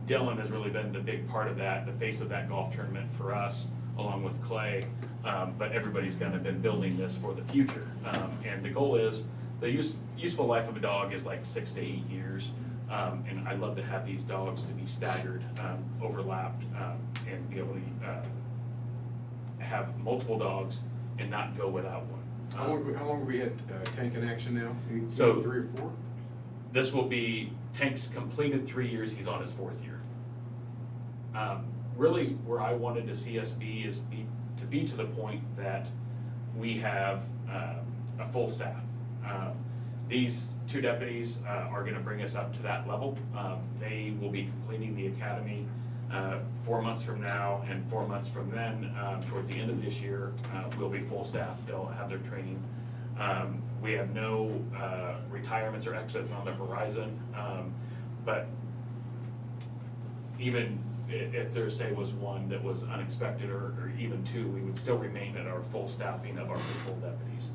K: Dylan has really been the big part of that, the face of that golf tournament for us, along with Clay. But everybody's kind of been building this for the future. And the goal is, the useful life of a dog is like 6 to 8 years. And I'd love to have these dogs to be staggered, overlapped, and be able to have multiple dogs and not go without one.
B: How long have we had Tank in action now?
K: So-
B: 3 or 4?
K: This will be, Tank's completed 3 years, he's on his 4th year. Really, where I wanted to see us be is to be to the point that we have a full staff. These 2 deputies are gonna bring us up to that level. They will be completing the academy 4 months from now, and 4 months from then, towards the end of this year, we'll be full staff, they'll have their training. We have no retirements or exits on the horizon, but even if there, say, was one that was unexpected, or even 2, we would still remain at our full staffing of our patrol deputies.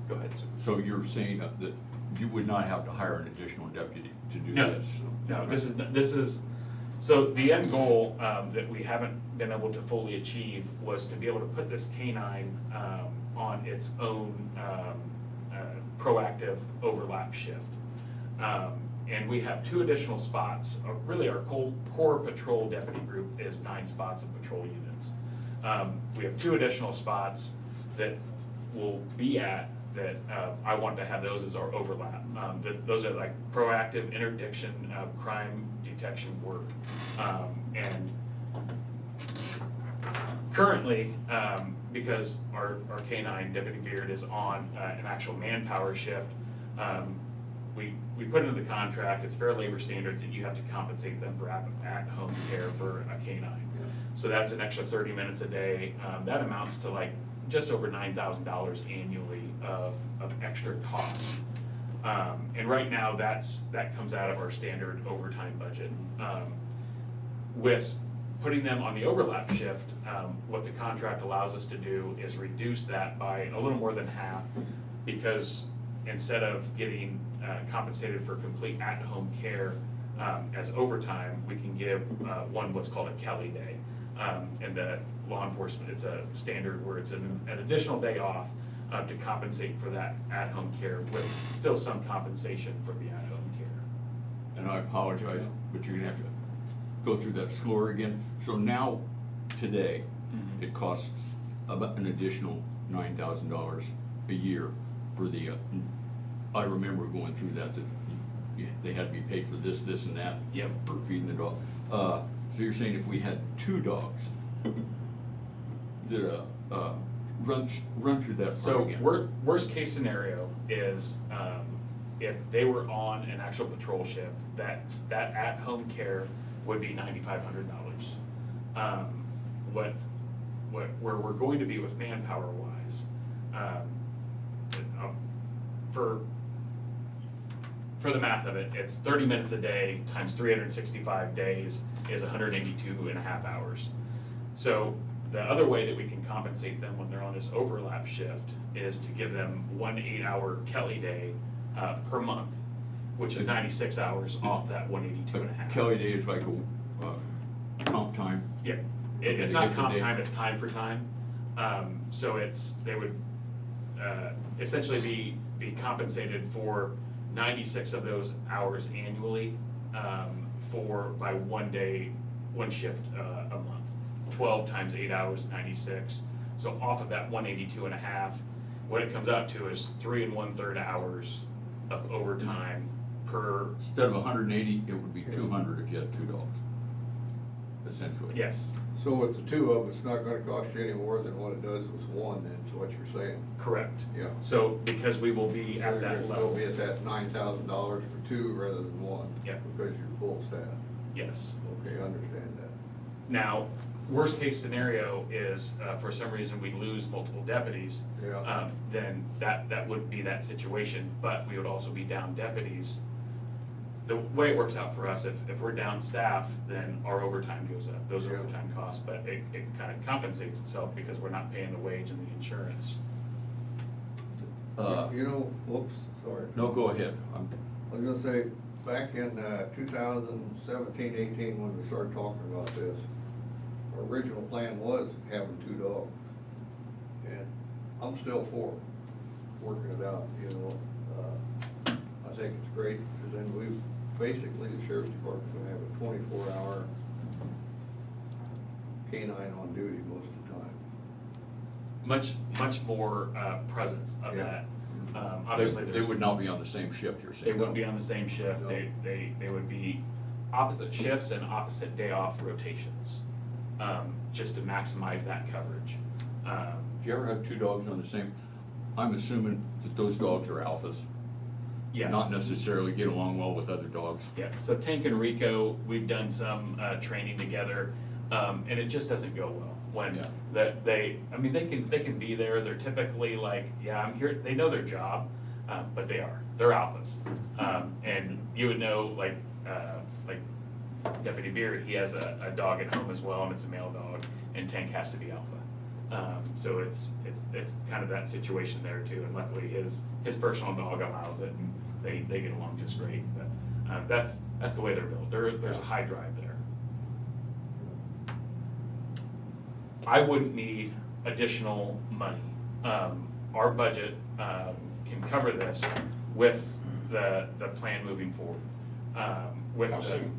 K: Go ahead, sir.
A: So you're saying that you would not have to hire an additional deputy to do
K: No,
A: this?
K: no, this is, so the end goal, that we haven't been able to fully achieve was to be able to put this canine, on its own, proactive overlap shift. And we have 2 additional spots, really our core patrol deputy group is 9 spots of patrol units. We have 2 additional spots that we'll be at, that I want to have those as our overlap. Those are like proactive interdiction, crime detection work. And currently, because our K-9 Deputy Beard is on an actual manpower shift, we put into the contract, it's fair labor standards, that you have to compensate them for at-home care for a K-9. So that's an extra 30 minutes a day. That amounts to like just over $9,000 annually of extra costs. And right now, that comes out of our standard overtime budget. With putting them on the overlap shift, what the contract allows us to do is reduce that by a little more than half, because instead of getting compensated for complete at-home care as overtime, we can give one what's called a Kelly day. And the law enforcement, it's a standard where it's an additional day off to compensate for that at-home care with still some compensation for the at-home care.
A: And I apologize, but you're gonna have to go through that slower again. So now, today, it costs about an additional $9,000 a year for the, I remember going through that they had to be paid for this, and that.
K: Yep.
A: For feeding the dog. So you're saying if we had 2 dogs that, run through that part
K: So
A: again?
K: worst case scenario is if they were on an actual patrol shift, that at-home care would be $9,500. Where we're going to be with manpower wise, for the math of it, it's 30 minutes a day times 365 days is 182 and a half hours. So the other way that we can compensate them when they're on this overlap shift is to give them 1 8-hour Kelly day per month, which is 96 hours off that 182 and a half.
A: Kelly day is like a comp time?
K: Yeah, it's not comp time, it's time for time. So they would essentially be compensated for 96 of those hours annually by 1 day, 1 shift a month. 12 times 8 hours, 96. So off of that 182 and a half, what it comes out to is 3 1/3 hours of overtime per.
A: Instead of 180, it would be 200 if you had 2 dogs, essentially.
K: Yes.
C: So with the 2 of them, it's not gonna cost you any more than what it does with 1, then, is what you're saying?
K: Correct.
C: Yeah.
K: So because we will be at that
C: You'll
K: level.
C: be at that $9,000 for 2 rather than 1.
K: Yep.
C: Because you're full staff.
K: Yes.
C: Okay, I understand that.
K: Now, worst case scenario is for some reason we lose multiple deputies.
C: Yeah.
K: Then that would be that situation, but we would also be down deputies. The way it works out for us, if we're down staff, then our overtime goes up, those
C: Yeah.
K: overtime costs, but it kind of compensates itself because we're not paying the wage and the insurance.
C: You know, whoops, sorry.
A: No, go ahead.
C: I was gonna say, back in 2017, 18, when we started talking about this, our original plan was having 2 dogs. And I'm still for working it out, you know. I think it's great, because then basically, the sheriff's department's gonna have a 24-hour canine on duty most of the time.
K: Much more presence of
C: Yeah.
K: that. Obviously,
A: They
K: there's.
A: would not be on the same shift, you're
K: They
A: saying?
K: wouldn't be on the same shift,
C: No.
K: they would be opposite shifts and opposite day off rotations, just to maximize that coverage.
A: Do you ever have 2 dogs on the same? I'm assuming that those dogs are alphas.
K: Yeah.
A: Not necessarily get along well with other dogs.
K: Yeah, so Tank and Rico, we've done some training together, and it just doesn't go well. When
A: Yeah.
K: they can be there, they're typically like, yeah, I'm here, they know their job, but they're alphas. And you would know, like Deputy Beard, he has a dog at home as well, and it's a male dog, and Tank has to be alpha. So it's kind of that situation there too, and luckily his personal dog allows it, and they get along just great, but that's the way they're built. There's a high drive there. I wouldn't need additional money. Our budget can cover this with the plan moving forward.
B: How soon?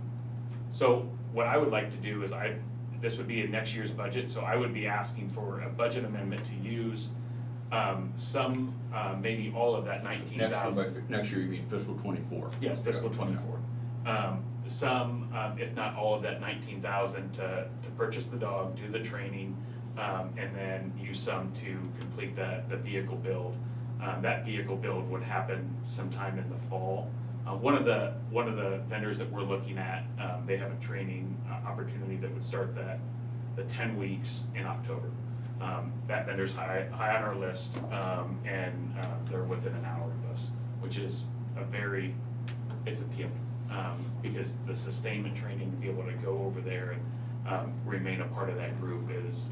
K: So what I would like to do is this would be in next year's budget, so I would be asking for a budget amendment to use some, maybe all of that 19,000.
A: Next year, you mean fiscal 24?
K: Yes, fiscal 24. Some, if not all of that 19,000 to purchase the dog, do the training, and then use some to complete the vehicle build. That vehicle build would happen sometime in the fall. One of the vendors that we're looking at, they have a training opportunity that would start that the 10 weeks in October. That vendor's high on our list, and they're within an hour of us, which is it's appealing, because the sustainment training, to be able to go over there and remain a part of that group is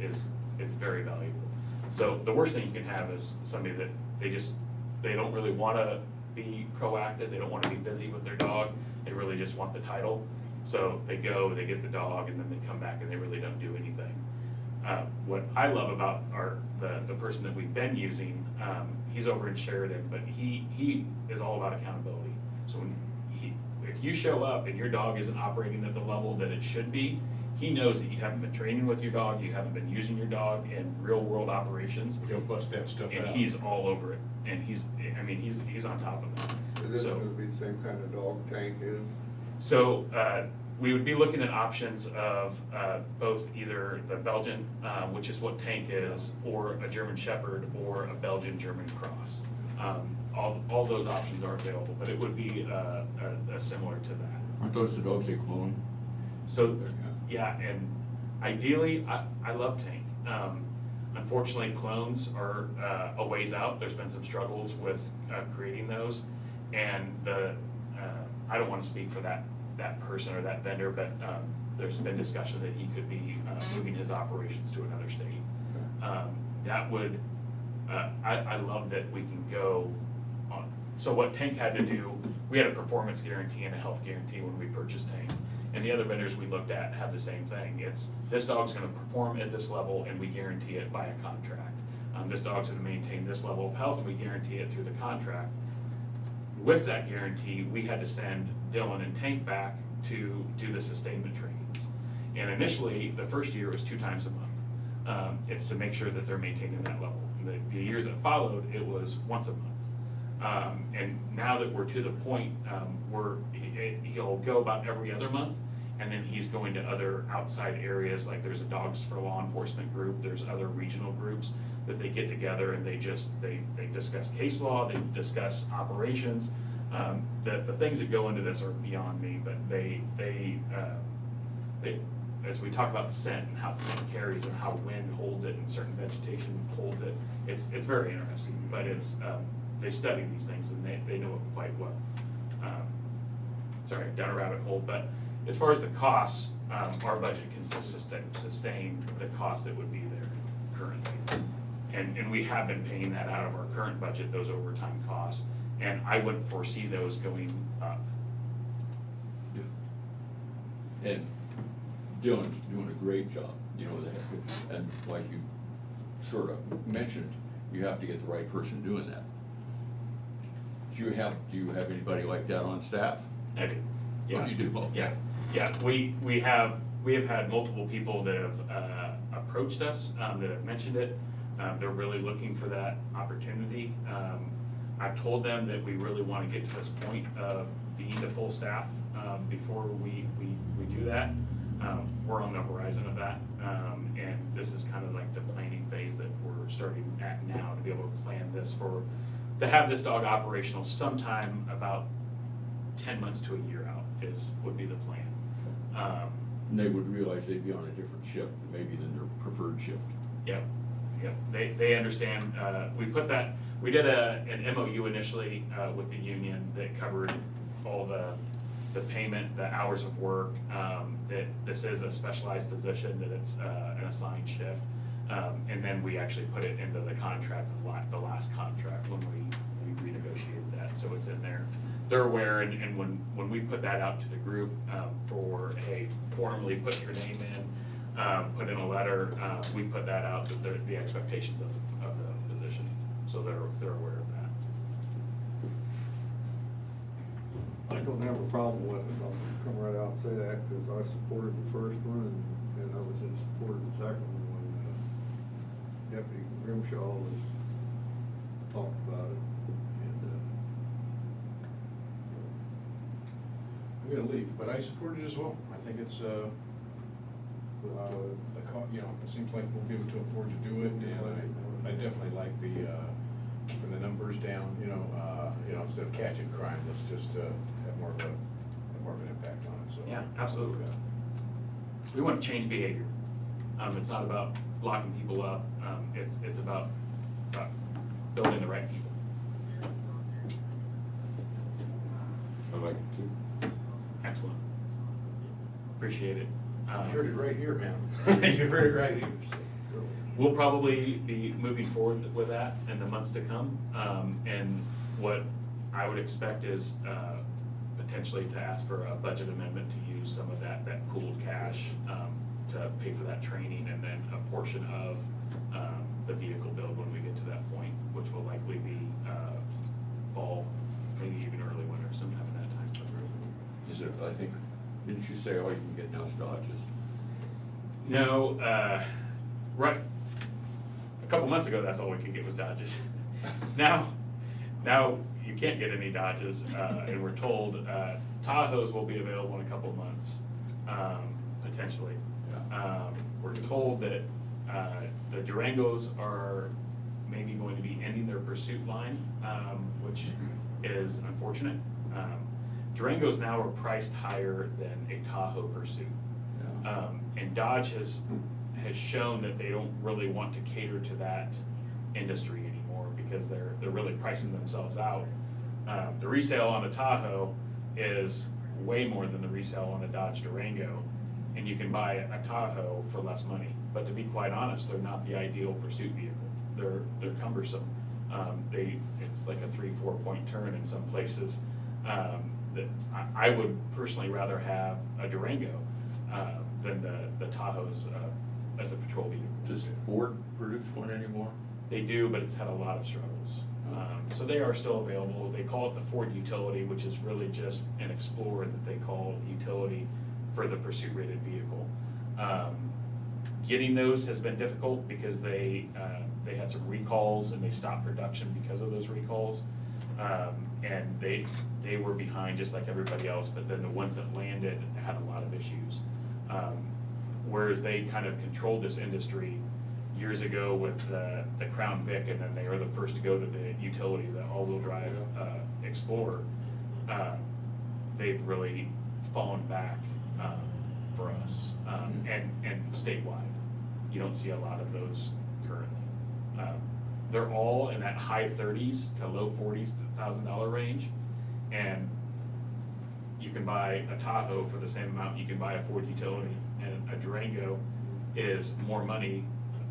K: very valuable. So the worst thing you can have is somebody that they don't really wanna be proactive, they don't wanna be busy with their dog, they really just want the title. So they go, they get the dog, and then they come back and they really don't do anything. What I love about the person that we've been using, he's over in Sheridan, but he is all about accountability. So if you show up and your dog isn't operating at the level that it should be, he knows that you haven't been training with your dog, you haven't been using your dog in real world operations.
B: He'll bust that stuff out.
K: And he's all over it, and he's on top of it.
C: Is this
K: So-
C: gonna be the same kind of dog Tank is?
K: So, we would be looking at options of, both either the Belgian, which is what Tank is, or a German Shepherd, or a Belgian German Cross. All those options are available, but it would be, similar to that.
A: Aren't those the dogs they clone?
K: So, yeah, and ideally, I love Tank. Unfortunately, clones are a ways out. There's been some struggles with creating those, and I don't want to speak for that person or that vendor, but there's been discussion that he could be moving his operations to another state. That would, I love that we can go on. So what Tank had to do, we had a performance guarantee and a health guarantee when we purchased Tank. And the other vendors we looked at have the same thing. It's, this dog's gonna perform at this level and we guarantee it by a contract. This dog's gonna maintain this level of health and we guarantee it through the contract. With that guarantee, we had to send Dylan and Tank back to do the sustainment trainings. And initially, the first year was 2 times a month. It's to make sure that they're maintaining that level. The years that followed, it was once a month. And now that we're to the point where he'll go about every other month, and then he's going to other outside areas, like there's a Dogs for Law Enforcement group, there's other regional groups that they get together and they discuss case law, they discuss operations. The things that go into this are beyond me, but they as we talk about scent and how scent carries and how wind holds it and certain vegetation holds it, it's very interesting, but they study these things and they know it quite well. Sorry, down a rabbit hole, but as far as the costs, our budget can sustain the cost that would be there currently. And we have been paying that out of our current budget, those overtime costs, and I wouldn't foresee those going up.
A: And Dylan's doing a great job, and like you sort of mentioned, you have to get the right person doing that. Do you have anybody like that on staff?
K: I do. Yeah.
A: Oh, you do? Okay.
K: Yeah, we have had multiple people that have approached us, that have mentioned it. They're really looking for that opportunity. I've told them that we really want to get to this point of being the full staff before we do that. We're on the horizon of that, and this is kind of like the planning phase that we're starting at now to be able to plan this to have this dog operational sometime about 10 months to a year out would be the plan.
A: And they would realize they'd be on a different shift maybe than their preferred shift.
K: Yep, they understand, we did an MOU initially with the union that covered all the payment, the hours of work, that this is a specialized position, that it's an assigned shift. And then we actually put it into the contract, the last contract, when we renegotiated that, so it's in there. They're aware, and when we put that out to the group for, hey, formally put your name in, put in a letter, we put that out, the expectations of the position, so they're aware of that.
C: I don't have a problem with it, I'll come right out and say that, because I supported the first one, and I was in support of the second one when Deputy Grimshaw was talked about it, and
B: I'm gonna leave, but I support it as well. I think it's, it seems like we'll be able to afford to do it, and I definitely like the, keeping the numbers down, instead of catching crime, let's just, have more of an impact on it, so.
K: Yeah, absolutely. We want to change behavior. It's not about locking people up, it's about building the right people.
A: I like it too.
K: Excellent. Appreciate it.
P: You heard it right here, man. You heard it right here.
K: We'll probably be moving forward with that in the months to come. And what I would expect is potentially to ask for a budget amendment to use some of that pooled cash to pay for that training, and then a portion of the vehicle build when we get to that point, which will likely be fall, maybe even early winter, sometime in that time.
A: Is it, I think, didn't you say all you can get now is Dodges?
K: No, right. A couple months ago, that's all we could get was Dodges. Now you can't get any Dodges, and we're told Tahoes will be available in a couple of months, potentially. We're told that the Durangos are maybe going to be ending their pursuit line, which is unfortunate. Durangos now are priced higher than a Tahoe pursuit. And Dodge has shown that they don't really want to cater to that industry anymore because they're really pricing themselves out. The resale on a Tahoe is way more than the resale on a Dodge Durango, and you can buy a Tahoe for less money. But to be quite honest, they're not the ideal pursuit vehicle. They're cumbersome. It's like a 3-4 point turn in some places. That I would personally rather have a Durango than the Tahoes as a patrol vehicle.
A: Does Ford produce one anymore?
K: They do, but it's had a lot of struggles. So they are still available. They call it the Ford Utility, which is really just an Explorer that they call utility for the pursuit rated vehicle. Getting those has been difficult because they had some recalls and they stopped production because of those recalls. And they were behind just like everybody else, but then the ones that landed had a lot of issues. Whereas they kind of controlled this industry years ago with the Crown Vic, and then they were the first to go to the utility, the all-wheel drive Explorer. They've really fallen back for us, and statewide. You don't see a lot of those currently. They're all in that high 30s to low 40s $1,000 range, and you can buy a Tahoe for the same amount you can buy a Ford Utility, and a Durango is more money.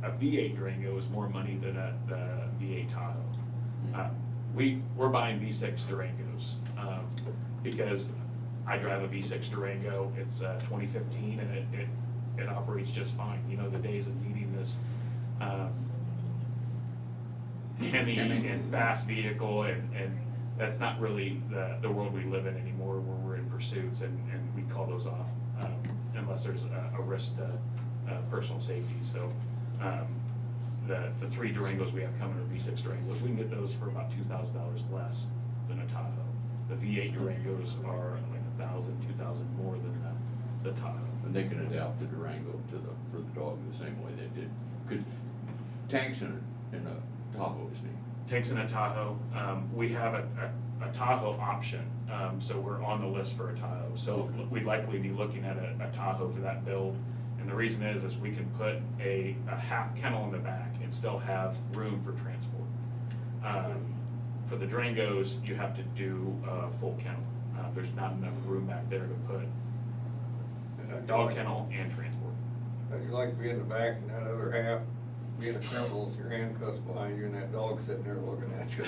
K: A V8 Durango is more money than the V8 Tahoe. We're buying V6 Durangos because I drive a V6 Durango. It's 2015, and it operates just fine. You know, the days of needing this Hemi and fast vehicle, and that's not really the world we live in anymore, where we're in pursuits, and we call those off unless there's a risk to personal safety. So the 3 Durangos we have coming are V6 Durangos. We can get those for about $2,000 less than a Tahoe. The V8 Durangos are like $1,000, $2,000 more than the Tahoe.
A: And they can adapt the Durango for the dog the same way they did. Because Tank's in a Tahoe, isn't he?
K: Tank's in a Tahoe. We have a Tahoe option, so we're on the list for a Tahoe. So we'd likely be looking at a Tahoe for that build. And the reason is we can put a half kennel in the back and still have room for transport. For the Durangos, you have to do a full kennel. There's not enough room back there to put a dog kennel and transport.
C: How'd you like to be in the back and that other half being assembled with your handcuffs behind you and that dog sitting there looking at you?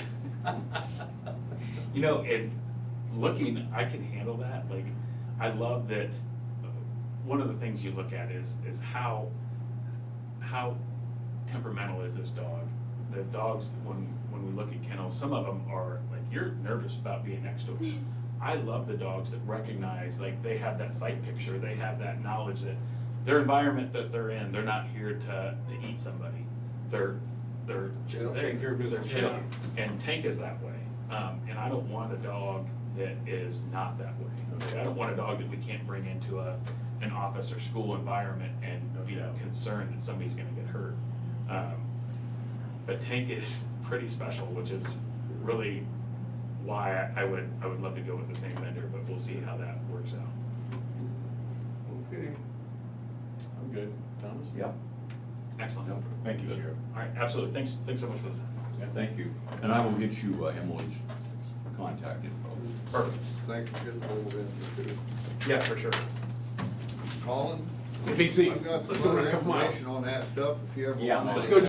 K: You know, I can handle that. Like, I love that. One of the things you look at is how temperamental is this dog. The dogs, when we look at kennels, some of them are like, you're nervous about being next to them. I love the dogs that recognize, like, they have that sight picture, they have that knowledge that their environment that they're in, they're not here to eat somebody. They're just there.
P: Take care of business.
K: They're chilling. And Tank is that way. And I don't want a dog that is not that way. Okay? I don't want a dog that we can't bring into an office or school environment and be concerned that somebody's gonna get hurt. But Tank is pretty special, which is really why I would love to go with the same vendor, but we'll see how that works out.
C: Okay.
B: I'm good. Thomas?
N: Yep.
K: Excellent.
B: Thank you, Sheriff.
K: All right, absolutely. Thanks so much for the time.
A: Yeah, thank you. And I will get you Emily's contact info.
K: Perfect.
C: Thank you, should have rolled in too.
K: Yeah, for sure.
C: Colin?
K: PC.
C: I've got
K: Let's
C: some
K: go
C: other
K: run a couple miles.
C: information on that stuff, if you ever
N: Yeah,
C: want
N: let's
C: to.
N: go